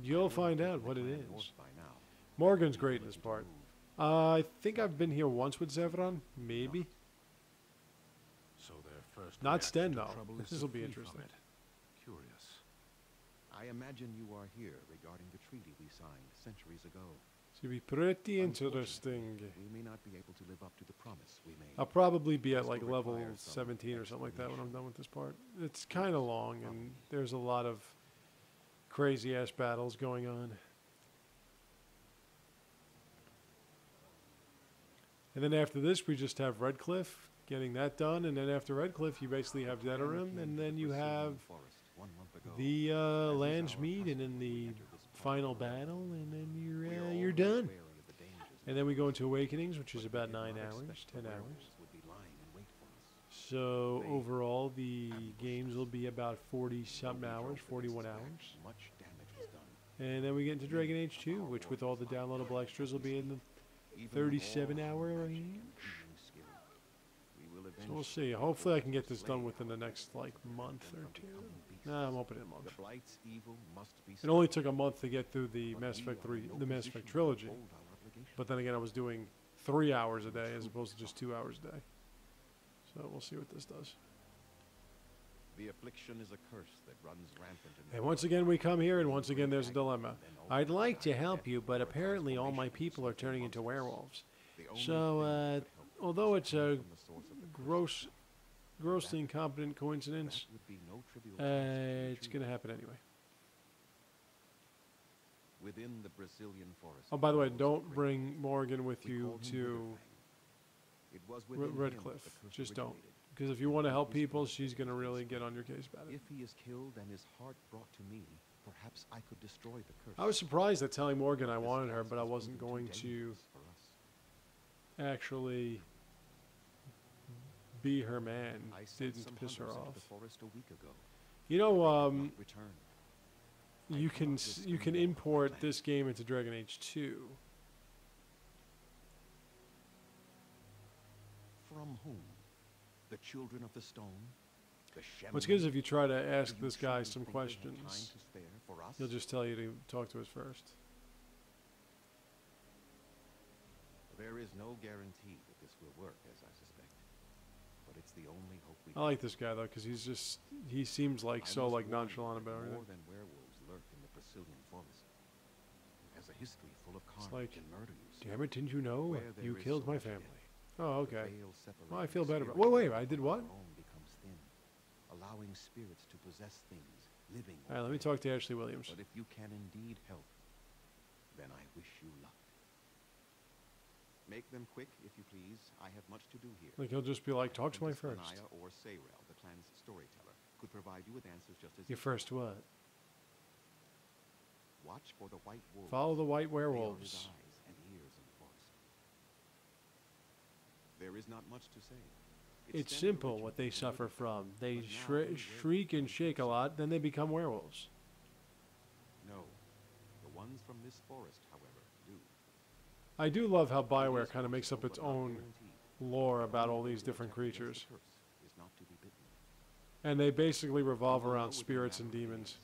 A: You'll find out what it is. Morgan's great in this part. I think I've been here once with Zevran, maybe.
I: So their first
A: Not
I: reaction
A: Sten,
I: to
A: though.
I: trouble is
A: This
I: to
A: will be
I: flee from
A: interesting.
I: it. Curious.
B: I imagine you are here regarding the treaty we signed centuries ago.
A: It's going to be pretty interesting.
B: We may not be able to live up to the promise we made.
A: I'll probably be at like level 17 or something like that when I'm done with this part. It's kind of long, and there's a lot of crazy-ass battles going on. And then after this, we just have Redcliffe, getting that done. And then after Redcliffe, you basically have Denerim, and then you have the Landsmead, and then the final battle, and then you're done. And then we go into Awakenings, which is about 9 hours, 10 hours. So overall, the games will be about 40-something hours, 41 hours. And then we get into Dragon Age 2, which with all the downloadable extras will be in the 37-hour range. So we'll see. Hopefully I can get this done within the next, like, month or two. Nah, I'm hoping in a month. It only took a month to get through the Mass Effect 3, the Mass Effect trilogy. But then again, I was doing 3 hours a day as opposed to just 2 hours a day. So we'll see what this does.
B: The affliction is a curse that runs rampant in
A: And once again, we come here, and once again, there's a dilemma. I'd like to help you, but apparently all my people are turning into werewolves. So, although it's a grossly incompetent coincidence, it's going to happen anyway.
K: within the Brazilian forest.
A: Oh, by the way,
K: rose a
A: don't
K: great
A: bring
K: beast.
A: Morgan with
K: We
A: you
K: call him
A: to
K: Witherfang. It was within him that
A: Redcliffe.
K: the curse
A: Just don't.
K: originated.
A: Because if you want to help
K: His
A: people,
K: blood
A: she's going to
K: is
A: really
K: his
A: get
K: blood.
A: on your case about it.
K: If he is killed and his heart brought to me, perhaps I could destroy the curse.
A: I was surprised at telling Morgan I
K: This
A: wanted her,
K: task
A: but I
K: has
A: wasn't
K: proven
A: going
K: too
A: to
K: dangerous for us.
A: actually be her man.
K: I sent
A: Didn't
K: some
A: piss her
K: hunters into
A: off.
K: the forest a week ago.
A: You know,
K: They did not return.
A: you can you can import this game into Dragon Age 2.
K: From whom? The children of the stone? The
A: What's good is if you try to ask
K: Do you
A: this guy
K: truly
A: some
K: think they have
A: questions,
K: time to spare for us?
A: he'll just tell you to talk to us first.
K: There is no guarantee that this will work, as I suspect. But it's the only hope we
A: I like this guy though, because he seems like so like nonchalant about everything.
K: More than werewolves lurk in the Brazilian forest. It has a history full of
A: It's
K: carnage
A: like,
K: and murder, you see.
A: damn it, didn't you know?
K: Where there
A: You
K: is
A: killed
K: so
A: my
K: much
A: family.
K: death,
A: Oh,
K: the
A: okay.
K: veil
A: Well, I
K: separating
A: feel better
K: spirit
A: about. Wait,
K: and
A: I did
K: our
A: what?
K: own becomes thin, allowing spirits to possess things, living
A: All
K: or
A: right, let me
K: dead.
A: talk to Ashley Williams.
K: But if you can indeed help, then I wish you luck. Make them quick, if you please. I have much to do here.
A: Like he'll just be like, talk to my
K: Apprentice
A: first.
K: Lanaya or Sayrel, the clan's storyteller, could provide you with answers just as
A: Your
K: you
A: first what?
K: watch for the white wolves.
A: Follow the white
K: They are his
A: werewolves.
K: eyes and ears in the forest. There is not much to say.
A: It's
K: standard
A: simple
K: ritual
A: what they
K: for
A: suffer
K: murder,
A: from. They
K: but now only
A: shriek and
K: werewolves
A: shake a
K: can
A: lot, then they become werewolves.
K: No, the ones from this forest, however, do.
A: I do love how
K: It
A: BioWare
K: is
A: kind of makes up
K: possible,
A: its
K: but not
A: own
K: guaranteed.
A: lore about all
K: Only
A: these
K: who
A: different
K: protect against the
A: creatures.
K: curse is not to be bitten.
A: And they basically revolve
K: You will know
A: around
K: within a
A: spirits and
K: matter of
A: demons.
K: days.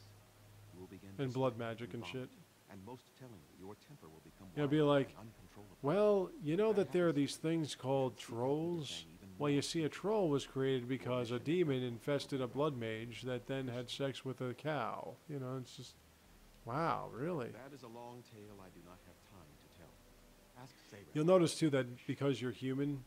K: You will begin to
A: And blood
K: sweat
A: magic and
K: vomit,
A: shit.
K: And most tellingly, your temper will become
A: It'll be
K: wild
A: like,
K: and uncontrollable.
A: well, you know that there are these
K: happens
A: things called
K: makes the
A: trolls?
K: Witherfang even
A: Well,
K: more
A: you see, a
K: dangerous.
A: troll was created because a
K: mission
A: demon
K: is
A: infested a
K: to
A: blood mage that then had sex with a cow. You know, it's just, wow, really?
K: That is a long tale I do not have time to tell. Ask Sayrel.
A: You'll notice, too, that because you're human,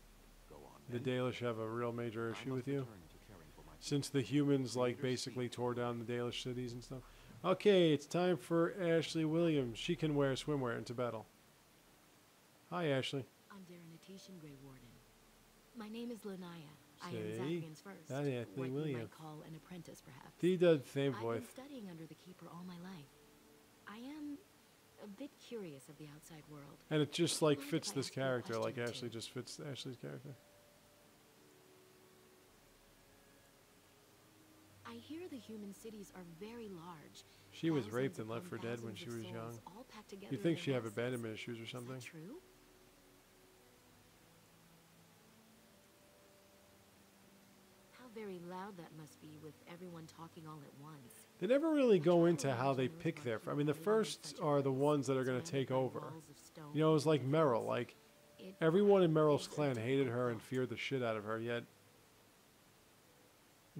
K: Go on,
A: the
K: then.
A: Dalish have a real major
K: I
A: issue
K: must
A: with you.
K: return to caring for my
A: Since the humans, like,
K: Creators
A: basically
K: speak.
A: tore down the Dalish cities and stuff. Okay, it's time for Ashley Williams. She can wear swimwear into battle. Hi, Ashley.
F: I'm Daranatishan Grey Warden. My name is Lanaya. I am
A: See?
F: Zathrian's first.
A: That's Anthony
F: what you
A: Williams.
F: might call an apprentice, perhaps.
A: He does the same
F: I've
A: voice.
F: been studying under the Keeper all my life. I am a bit curious of the outside world.
A: And it just, like,
F: Mind if
A: fits
F: I
A: this
F: ask you a
A: character. Like,
F: question or
A: Ashley
F: two?
A: just fits Ashley's character.
F: I hear the human cities are very large.
A: She was
F: Thousands
A: raped and left for
F: upon
A: dead when
F: thousands
A: she
F: of
A: was
F: souls,
A: young.
F: all packed together
A: You'd think
F: in
A: she'd have
F: masses.
A: abandonment issues or
F: Is
A: something.
F: that true? How very loud that must be with everyone talking all at once.
A: They never really go into how they pick their. I mean, the first are the ones that are going to take over. You know, it was like Meryl. Like, everyone in Meryl's clan hated her and feared the shit out of her. Yet,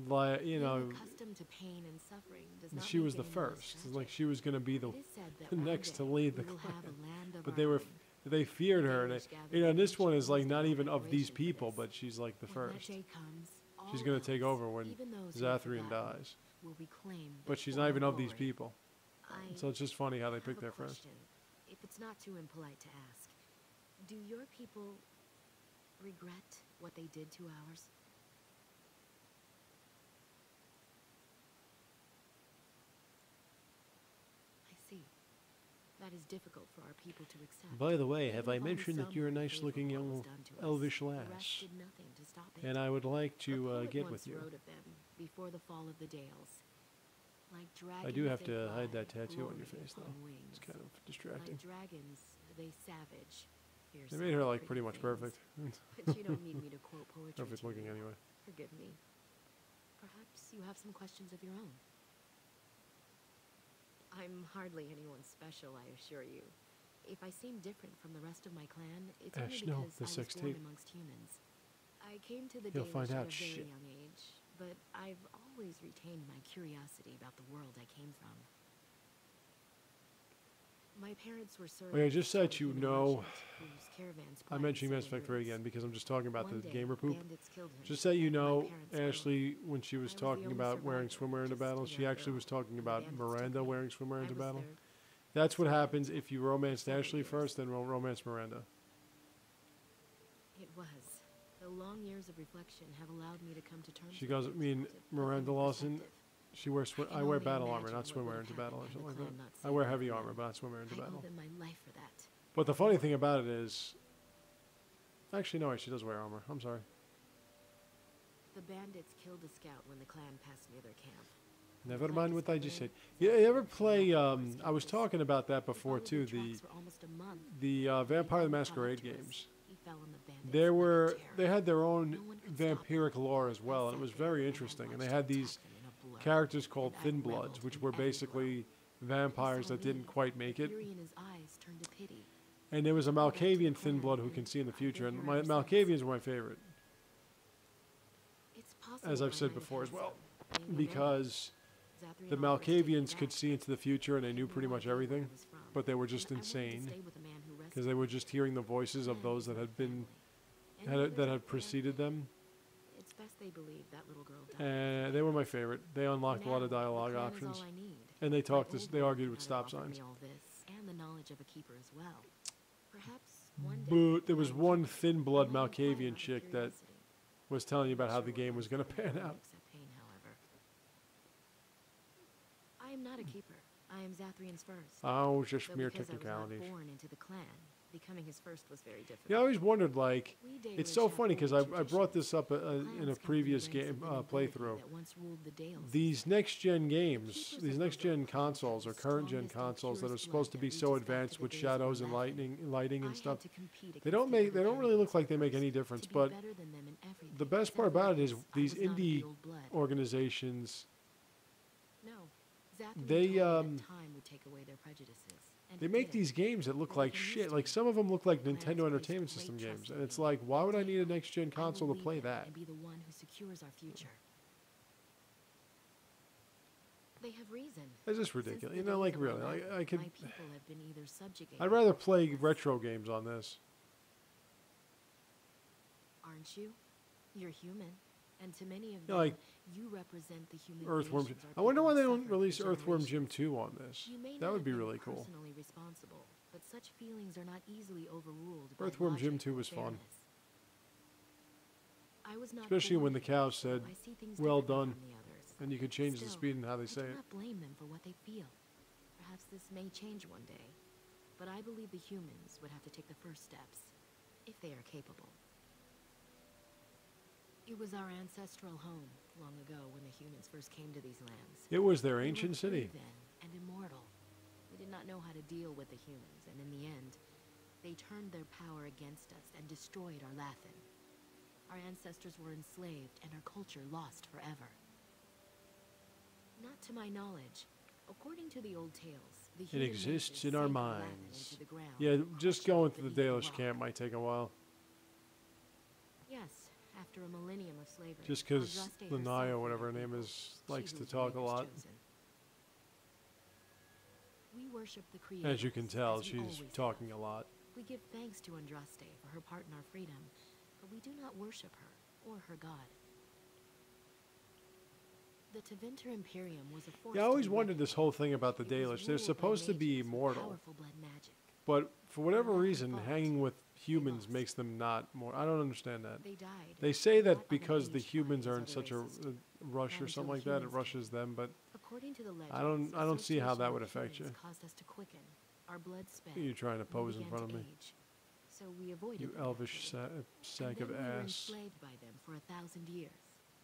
A: like, you know,
F: accustomed to pain and suffering does not
A: she
F: make
A: was the
F: any less
A: first.
F: tragic.
A: Like, she was going to be the
F: It is said that
A: the
F: one
A: next to
F: day
A: lead the
F: we will
A: clan.
F: have a land of
A: But
F: our
A: they were,
F: own.
A: they feared her. And
F: Dalish
A: they,
F: gathered
A: you know, and this
F: in
A: one is like
F: nations
A: not
F: in
A: even of these
F: preparation for
A: people,
F: this.
A: but she's like the
F: When that
A: first.
F: day comes,
A: She's
F: all
A: going to take
F: else,
A: over when
F: even those who have
A: Zathrian
F: forgotten,
A: dies.
F: will be claimed
A: But she's
F: for
A: not
F: our
A: even of these
F: glory.
A: people.
F: I
A: So it's just funny how they
F: have
A: picked
F: a
A: their first.
F: question, if it's not too impolite to ask. Do your people regret what they did to ours? I see. That is difficult for our people to accept.
A: By the way, have
F: Even
A: I
F: upon
A: mentioned that
F: some
A: you're a
F: who
A: nice-looking
F: favor what
A: young
F: was done to us,
A: elvish
F: the rest
A: lass?
F: did nothing to stop it.
A: And I would like
F: A
A: to
F: poet
A: get
F: once
A: with you.
F: wrote of them before the fall of the Dales. Like
A: I do
F: dragons,
A: have
F: they
A: to hide
F: fly,
A: that tattoo on your
F: glory
A: face, though.
F: upon wings.
A: It's kind of distracting.
F: Like dragons, they savage.
A: They
F: fearsome,
A: made her like pretty
F: pretty
A: much
F: things.
A: perfect.
F: But you don't need me to quote poetry.
A: Perfect
F: to
A: looking
F: you.
A: anyway.
F: Forgive me. Perhaps you have some questions of your own. I'm hardly anyone special, I assure you. If I seem different from the rest of my clan, it's
A: Ash,
F: only
A: no,
F: because
A: the
F: I was
A: sex
F: born
A: tape.
F: amongst humans. I came to the
A: You'll
F: Dalish
A: find
F: at
A: out,
F: a very
A: shit.
F: young age, but I've always retained my curiosity about the world I came from. My parents were servants.
A: Okay, just so
F: of
A: that you
F: human
A: know,
F: merchants whose caravans
A: I'm
F: plied
A: mentioning
F: the
A: Mass Effect 3
F: routes.
A: again because I'm just talking about
F: One
A: the
F: day,
A: gamer poop.
F: bandits killed him,
A: Just so you
F: and my
A: know,
F: parents were
A: Ashley, when she was
F: I was the
A: talking
F: only
A: about wearing
F: survivor,
A: swimwear into
F: just
A: battle,
F: a
A: she
F: young
A: actually
F: girl,
A: was talking
F: and the
A: about
F: bandits took
A: Miranda
F: me.
A: wearing swimwear
F: I
A: into
F: was
A: battle.
F: their
A: That's what happens if you romance Ashley first, then romance Miranda.
F: It was. The long years of reflection have allowed me to come to terms
A: She
F: with
A: goes,
F: things
A: I mean,
F: that put them
A: Miranda
F: in
A: Lawson,
F: perspective.
A: she wears,
F: I can
A: I wear
F: only
A: battle armor,
F: imagine
A: not
F: what
A: swimwear
F: would
A: into
F: have
A: battle or
F: happened
A: something like
F: had the
A: that.
F: clan not
A: I wear
F: saved
A: heavy
F: me.
A: armor, but not swimwear into
F: I owe
A: battle.
F: them my life for that.
A: But the funny thing about it is, actually, no, she does wear armor. I'm sorry.
F: The bandits killed a scout when the clan passed near their camp.
A: Never
F: Upon
A: mind what I just said.
F: discovering
A: Yeah, you ever
F: Zathras
A: play,
F: and
A: I was talking about that
F: He
A: before
F: followed
A: too,
F: tracks for almost a month.
A: the
F: When he
A: Vampire the
F: finally caught up
A: Masquerade
F: to us,
A: games.
F: he fell on the bandits
A: There
F: like a
A: were,
F: terror.
A: they had their own
F: No one could stop him.
A: vampiric lore as well, and it
F: sat
A: was
F: there
A: very
F: and I
A: interesting. And they
F: watched
A: had
F: him
A: these
F: attack them in a blur,
A: characters called
F: and I
A: Thin
F: reveled
A: Bloods, which
F: in
A: were
F: every blow.
A: basically
F: He
A: vampires
F: saw
A: that didn't
F: me,
A: quite make
F: the
A: it.
F: fury in his eyes turned to pity.
A: And there was a
F: He went back to the
A: Malkavian Thin
F: clan,
A: Blood who
F: and
A: can see in the
F: I've been
A: future, and
F: here
A: my
F: ever since.
A: Malkavians were my favorite,
F: It's possible
A: as I've
F: I
A: said
F: might have
A: before
F: had
A: as well,
F: some, maybe
A: because
F: Zathrian
A: the
F: offers to take me
A: Malkavians
F: back.
A: could see into the future and they
F: I
A: knew
F: had
A: pretty
F: no
A: much
F: idea where I
A: everything,
F: was from,
A: but they were just
F: and I wanted to
A: insane
F: stay with the man who
A: because they were just hearing the voices of those that had been that had preceded them,
F: It's best they believe that little girl died.
A: and they were my favorite. They unlocked a lot of
F: Now, the
A: dialogue
F: clan is
A: options,
F: all I need.
A: and they
F: My
A: talked.
F: old
A: They
F: lord
A: argued
F: could
A: with
F: not
A: stop
F: have offered
A: signs.
F: me all this, and the knowledge of a keeper as well. Perhaps one day.
A: But there was
F: I
A: one
F: will
A: Thin Blood
F: inquire out of
A: Malkavian chick that
F: curiosity.
A: was telling you about how
F: Not
A: the
F: sure
A: game
F: what
A: was going to
F: comes from
A: pan
F: it,
A: out.
F: except pain, however. I am not a keeper. I am Zathrian's first.
A: Oh, just
F: Though
A: mere
F: because I was not
A: technicalities.
F: born into the clan, becoming his first was very difficult.
A: Yeah, I always wondered, like,
F: We
A: it's
F: Dalish
A: so
F: have
A: funny because
F: old
A: I brought
F: traditions.
A: this up
F: The
A: in
F: clans
A: a
F: come from
A: previous
F: the ranks
A: game
F: of the nobility
A: playthrough.
F: that once ruled the Dales.
A: These next-gen games,
F: keepers
A: these
F: of
A: next-gen
F: Golem have
A: consoles
F: the
A: or current-gen
F: strongest and
A: consoles that are
F: purest
A: supposed to
F: blood
A: be
F: that
A: so
F: reaches back to
A: advanced
F: the
A: with
F: days
A: shadows
F: of
A: and
F: Latin.
A: lighting
F: I
A: and
F: had
A: stuff.
F: to compete
A: They
F: against
A: don't
F: the
A: make, they don't really look
F: Evercanians
A: like they make
F: first
A: any difference,
F: to be
A: but
F: better than them in everything
A: the best
F: except
A: part about it is
F: because I
A: these
F: was not of the
A: indie
F: old blood.
A: organizations,
F: No, Zathrian
A: they,
F: told me that time would take away their prejudices. And
A: they
F: it
A: make
F: did.
A: these games that look
F: They
A: like
F: became
A: shit.
F: used to
A: Like
F: me.
A: some of them look like
F: Clans
A: Nintendo
F: place
A: Entertainment
F: great
A: System
F: trust
A: games,
F: in
A: and it's
F: me.
A: like, why would I need a
F: I will
A: next-gen console to
F: lead
A: play
F: them
A: that?
F: and be the one who secures our future. They have reason.
A: It's just
F: Since
A: ridiculous.
F: the
A: You know,
F: days
A: like
F: of
A: really,
F: Aladdin,
A: I could.
F: my people have been either subjugated
A: I'd rather
F: or
A: play
F: helpless.
A: retro games on this.
F: Aren't you? You're human. And to many of
A: Yeah,
F: them,
A: like
F: you represent the human
A: Earthworm.
F: nations
A: I
F: our
A: wonder
F: people
A: why
F: have
A: they don't
F: suffered for
A: release Earthworm Jim
F: generations.
A: 2 on this.
F: You may
A: That
F: not
A: would
F: have
A: be
F: been
A: really cool.
F: personally responsible, but such feelings are not easily overruled by
A: Earthworm Jim
F: logic
A: 2
F: or
A: was fun.
F: fairness. I was not
A: Especially
F: born
A: when the
F: here,
A: cow
F: so
A: said,
F: I see things
A: "Well
F: differently
A: done,"
F: from the others.
A: and you could change the
F: Still,
A: speed and how they
F: I
A: say
F: do
A: it.
F: not blame them for what they feel. Perhaps this may change one day, but I believe the humans would have to take the first steps, if they are capable. It was our ancestral home long ago when the humans first came to these lands.
A: It was their
F: We were
A: ancient
F: free
A: city.
F: then and immortal. We did not know how to deal with the humans, and in the end, they turned their power against us and destroyed our Lathan. Our ancestors were enslaved and our culture lost forever. Not to my knowledge. According to the old tales, the
A: It
F: human
A: exists
F: races
A: in our
F: sank Lathan
A: minds.
F: into the ground,
A: Yeah, just
F: crushed it
A: going to the
F: beneath the
A: Dalish
F: rock.
A: camp might take a while.
F: Yes, after a millennium of slavery.
A: Just because
F: Andraste
A: Lanai,
F: herself
A: or whatever her
F: led
A: name
F: people.
A: is,
F: She
A: likes to
F: whose
A: talk a
F: name was
A: lot.
F: chosen. We worship the Creator.
A: As you can tell,
F: as we
A: she's
F: always
A: talking
F: have.
A: a lot.
F: We give thanks to Andraste for her part in our freedom, but we do not worship her or her god. The Tevinter Imperium was a force.
A: Yeah, I
F: to
A: always
F: be
A: wondered
F: reckoned
A: this
F: with.
A: whole thing about the
F: It was
A: Dalish. They're
F: ruled by
A: supposed to be
F: mages with
A: immortal,
F: powerful blood magic.
A: but for whatever reason,
F: fought.
A: hanging with humans
F: lost.
A: makes them not more. I don't understand that.
F: They died.
A: They say
F: and
A: that
F: not
A: because the
F: unaged by
A: humans are in
F: these
A: such a
F: other races.
A: rush
F: Not
A: or
F: until
A: something
F: the
A: like that, it
F: humans
A: rushes
F: came.
A: them. But
F: According to the legends,
A: I don't see how that
F: association
A: would
F: with
A: affect you.
F: humans caused us to quicken. Our blood sped.
A: You're trying to
F: and we
A: pose in
F: began
A: front of
F: to
A: me.
F: age. So we avoided
A: You
F: them
A: elvish
F: naturally.
A: sack
F: And
A: of
F: then we were
A: ass.
F: enslaved by them for 1,000 years.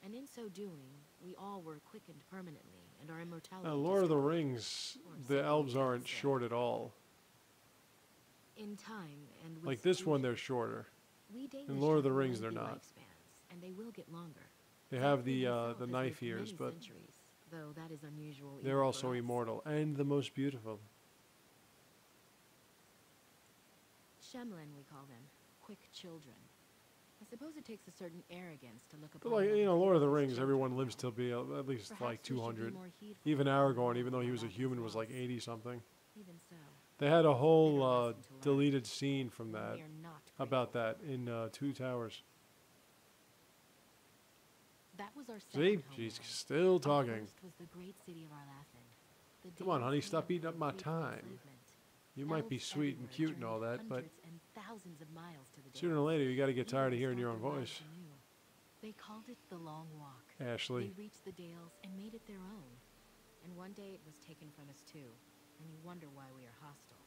F: And in so doing, we all were quickened permanently, and our immortality
A: Lord of the
F: destroyed.
A: Rings,
F: Or
A: the
F: so
A: elves
F: we
A: aren't
F: say.
A: short at all.
F: In time and with
A: Like this one,
F: stewardship,
A: they're shorter.
F: we Dalish
A: in Lord of the
F: have
A: Rings, they're
F: lengthy
A: not.
F: lifespans, and they will get longer.
A: They have
F: Zathrian
A: the
F: himself
A: the
F: has
A: knife
F: lived
A: ears,
F: many
A: but
F: centuries, though that is unusual even
A: they're
F: for
A: also
F: us.
A: immortal and the most beautiful.
F: Shemlin, we call them. Quick children. I suppose it takes a certain arrogance to look
A: But
F: upon
A: like,
F: them
A: you know, Lord of the
F: as
A: Rings,
F: children
A: everyone
F: now.
A: lives to be at least
F: Perhaps
A: like
F: we should be
A: 200.
F: more heedful
A: Even
F: of
A: Aragorn,
F: the
A: even though he was a
F: Aladdin's
A: human, was like
F: laws.
A: 80 something.
F: Even so,
A: They had a whole
F: Bitter lesson to learn.
A: deleted scene from that
F: we are not
A: about
F: grateful.
A: that in Two Towers.
F: That was our
A: See,
F: second
A: she's
F: homeland.
A: still
F: Our
A: talking.
F: first was the great city of Arlathan. The
A: Come on,
F: days
A: honey,
F: lead
A: stop
F: up
A: eating
F: to
A: up
F: the
A: my
F: fateful
A: time.
F: enslavement.
A: You might be
F: Elves
A: sweet and
F: everywhere
A: cute and all
F: journeyed
A: that, but
F: hundreds and thousands of miles to the
A: sooner or
F: dales.
A: later you got to get tired of
F: Even
A: hearing your own
F: stopped in
A: voice.
F: lives anew. They called it the Long Walk.
A: Ashley.
F: They reached the dales and made it their own. And one day it was taken from us too, and you wonder why we are hostile.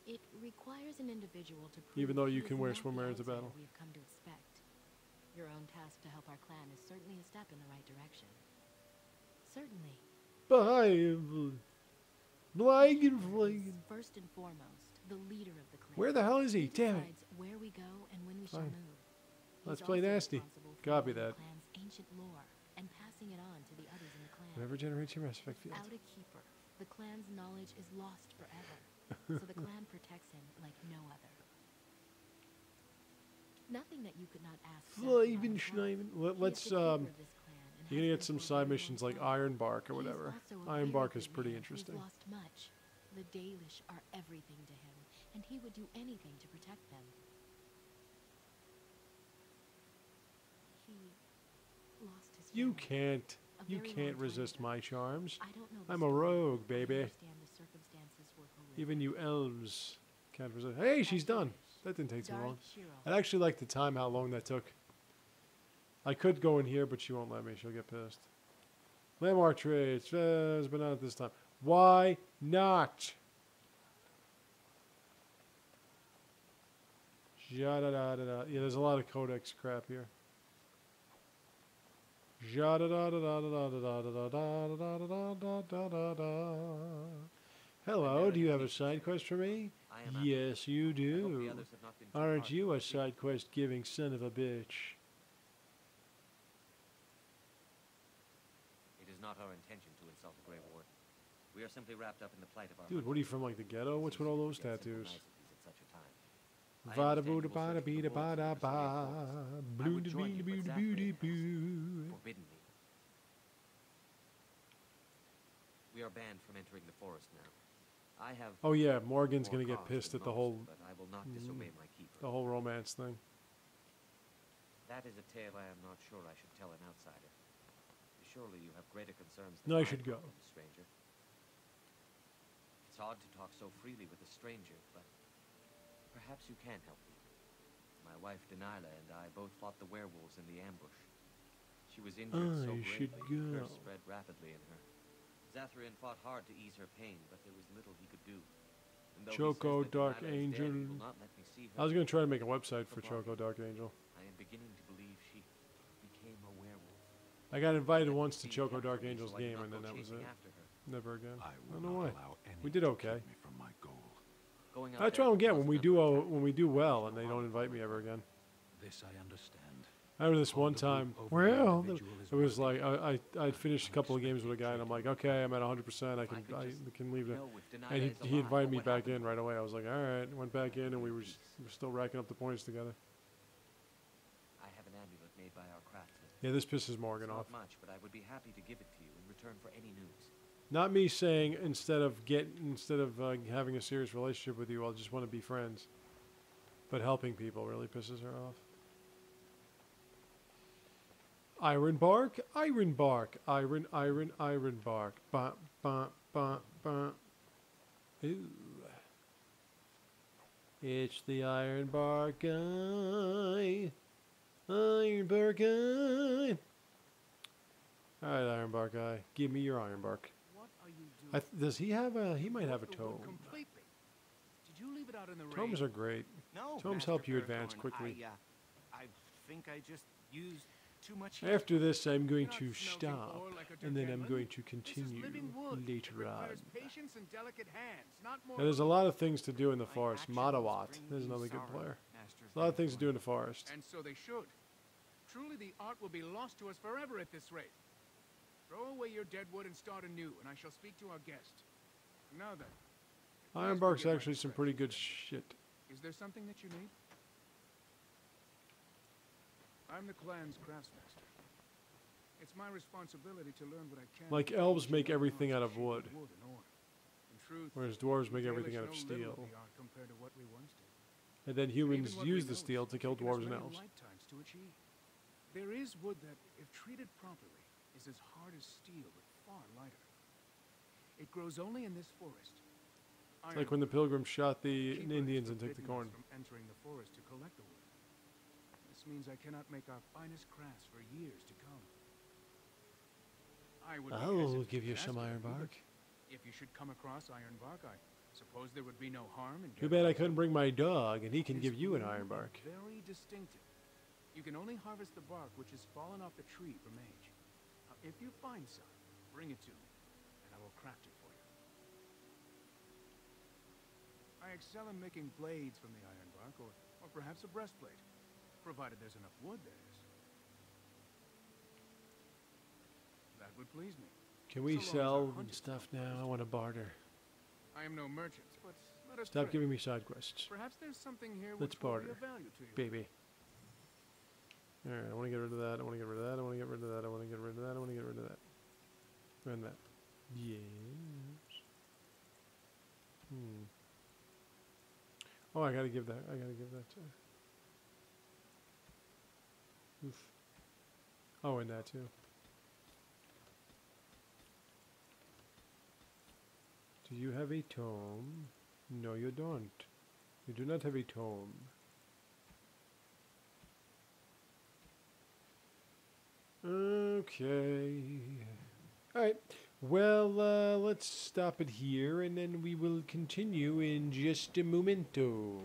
F: It requires an individual to prove
A: Even though
F: he
A: you
F: is
A: can wear
F: not the
A: swimwear into
F: outsider
A: battle.
F: we've come to expect. Your own task to help our clan is certainly a step in the right direction. Certainly.
A: Blagen.
F: First and foremost, the leader of the clan.
A: Where the hell is he? Damn it.
F: Decides where we go and when we shall
A: Fine.
F: move.
A: Let's
F: He's
A: play
F: also
A: nasty.
F: responsible for
A: Copy
F: knowing
A: that.
F: the clan's ancient lore and passing it on to the others in the clan.
A: Whatever generates your Mass Effect field.
F: Without a keeper, the clan's knowledge is lost forever. So the clan protects him like no other. Nothing that you could not ask.
A: Let's you're gonna get some side missions like Iron Bark or whatever. Iron Bark is pretty interesting.
F: Lost much. The Dalish are everything to him, and he would do anything to protect them. He lost his
A: You
F: family.
A: can't resist my charms.
F: I don't know the
A: I'm a
F: story,
A: rogue,
F: but I
A: baby.
F: understand the circumstances were horrific.
A: Even you elves can't resist. Hey, she's done. That didn't take too long.
F: Shiro.
A: I'd actually like to time how long that took. I could go in here, but she won't let me. She'll get pissed. Landmark trades, but not at this time. Why not? Ja-da-da-da-da. Yeah, there's a lot of codex crap here. Ja-da-da-da-da-da-da-da-da-da-da-da-da-da-da-da. Hello, do you have a side quest for me? Yes, you do. Aren't you a side quest giving son of a bitch?
L: It is not our intention to insult the Grey Ward. We are simply wrapped up in the plight of our
A: Dude, what are you from, like the ghetto? What's with all those tattoos?
L: At such a time.
A: Vada boo da bada bee da bada ba. Blue da bee da boo da boo da boo.
L: Forbidden me. We are banned from entering the forest now. I have.
A: Oh yeah, Morgan's
L: more
A: gonna get
L: cause
A: pissed
L: than
A: at the
L: most,
A: whole,
L: but I will not disobey my keeper.
A: the whole romance thing.
L: That is a tale I am not sure I should tell an outsider. Surely you have greater concerns than
A: No, I should go.
L: stranger. It's odd to talk so freely with a stranger, but perhaps you can help me. My wife Delilah and I both fought the werewolves in the ambush. She was injured so
A: I should
L: gravely, the
A: go.
L: curse spread rapidly in her. Zathrian fought hard to ease her pain, but there was little he could do. And though he
A: Choco
L: says that
A: Dark
L: Delilah is dead,
A: Angel.
L: he will not let me see her.
A: I was gonna try to make a website for Choco Dark Angel.
L: I am beginning to believe she became a werewolf.
A: I got invited once to Choco Dark Angel's game, and then that was it. Never again. I don't know why. We did okay. That's what I don't get when we do well, and they don't invite me ever again.
I: This I understand.
A: I remember this one time. Well, it was like I'd finished a couple of games with a guy, and I'm like, okay, I'm at 100%. I can leave it. And he invited me back in right away. I was like, all right. Went back in, and we were still racking up the points together.
L: I have an amulet made by our craftsman.
A: Yeah, this pisses Morgan
L: It's
A: off.
L: not much, but I would be happy to give it to you in return for any news.
A: Not me saying instead of having a serious relationship with you, I'll just want to be friends. But helping people really pisses her off. Iron bark, iron bark, iron bark. Ba ba ba ba. Ooh. It's the iron bark guy. Iron bark guy. All right, iron bark guy, give me your iron bark.
C: What are you doing?
A: Does he have a? He might have a tome.
C: Completely. Did you leave it out in the rain?
A: Tomes are great.
C: No.
A: Tomes help you advance quickly.
C: I think I just used too much.
A: After this, I'm going to stop, and then I'm going to continue later on.
C: Patience and delicate hands, not more.
A: Now, there's a lot of things to do in the forest. Madawat, there's another good player. There's a lot of things to do in the forest.
C: And so they should. Truly, the art will be lost to us forever at this rate. Throw away your dead wood and start anew, and I shall speak to our guest. Now then.
A: Ironbark's actually some pretty good shit.
C: Is there something that you need? I'm the clan's craftsmaster. It's my responsibility to learn what I can.
A: Like elves make everything out of wood,
C: In truth,
A: whereas dwarves make
C: the
A: everything
C: Dalish
A: out of
C: know little
A: steel.
C: of the art compared to what we once did.
A: And then humans
C: Even what we
A: use the
C: know
A: steel
C: has
A: to kill
C: taken us
A: dwarves and
C: many
A: elves.
C: lifetimes to achieve. There is wood that, if treated properly, is as hard as steel, but far lighter. It grows only in this forest.
A: It's like when the pilgrims shot the
C: Keepers
A: Indians and took the
C: forbidden us
A: corn.
C: from entering the forest to collect the wood. This means I cannot make our finest crafts for years to come. I would be
A: I'll
C: hesitant
A: give
C: to
A: you
C: ask
A: some
C: of
A: iron
C: you, but
A: bark.
C: if you should come across iron bark, I suppose there would be no harm in
A: Too
C: getting
A: bad I
C: some.
A: couldn't bring my dog, and he can
C: It
A: give
C: is
A: you an
C: blue
A: iron
C: and
A: bark.
C: Very distinctive. You can only harvest the bark which has fallen off the tree from age. Now, if you find some, bring it to me, and I will craft it for you. I excel in making blades from the iron bark, or perhaps a breastplate, provided there's enough wood, that is. That would please me.
A: Can we
C: So long as our
A: sell
C: hunt is
A: stuff
C: not
A: now? I want to barter.
C: I am no merchant, but let us
A: Stop
C: trade.
A: giving me side quests,
C: Perhaps there's something here
A: Let's
C: which will be
A: barter,
C: of value to you.
A: baby. Alright, I want to get rid of that. I want to get rid of that. I want to get rid of that. I want to get rid of that. I want to get rid of that. And that. Yes. Oh, I gotta give that. I gotta give that to. Oof. Oh, and that too. Do you have a tome? No, you don't. You do not have a tome. Okay. Alright. Well, let's stop it here, and then we will continue in just a momento.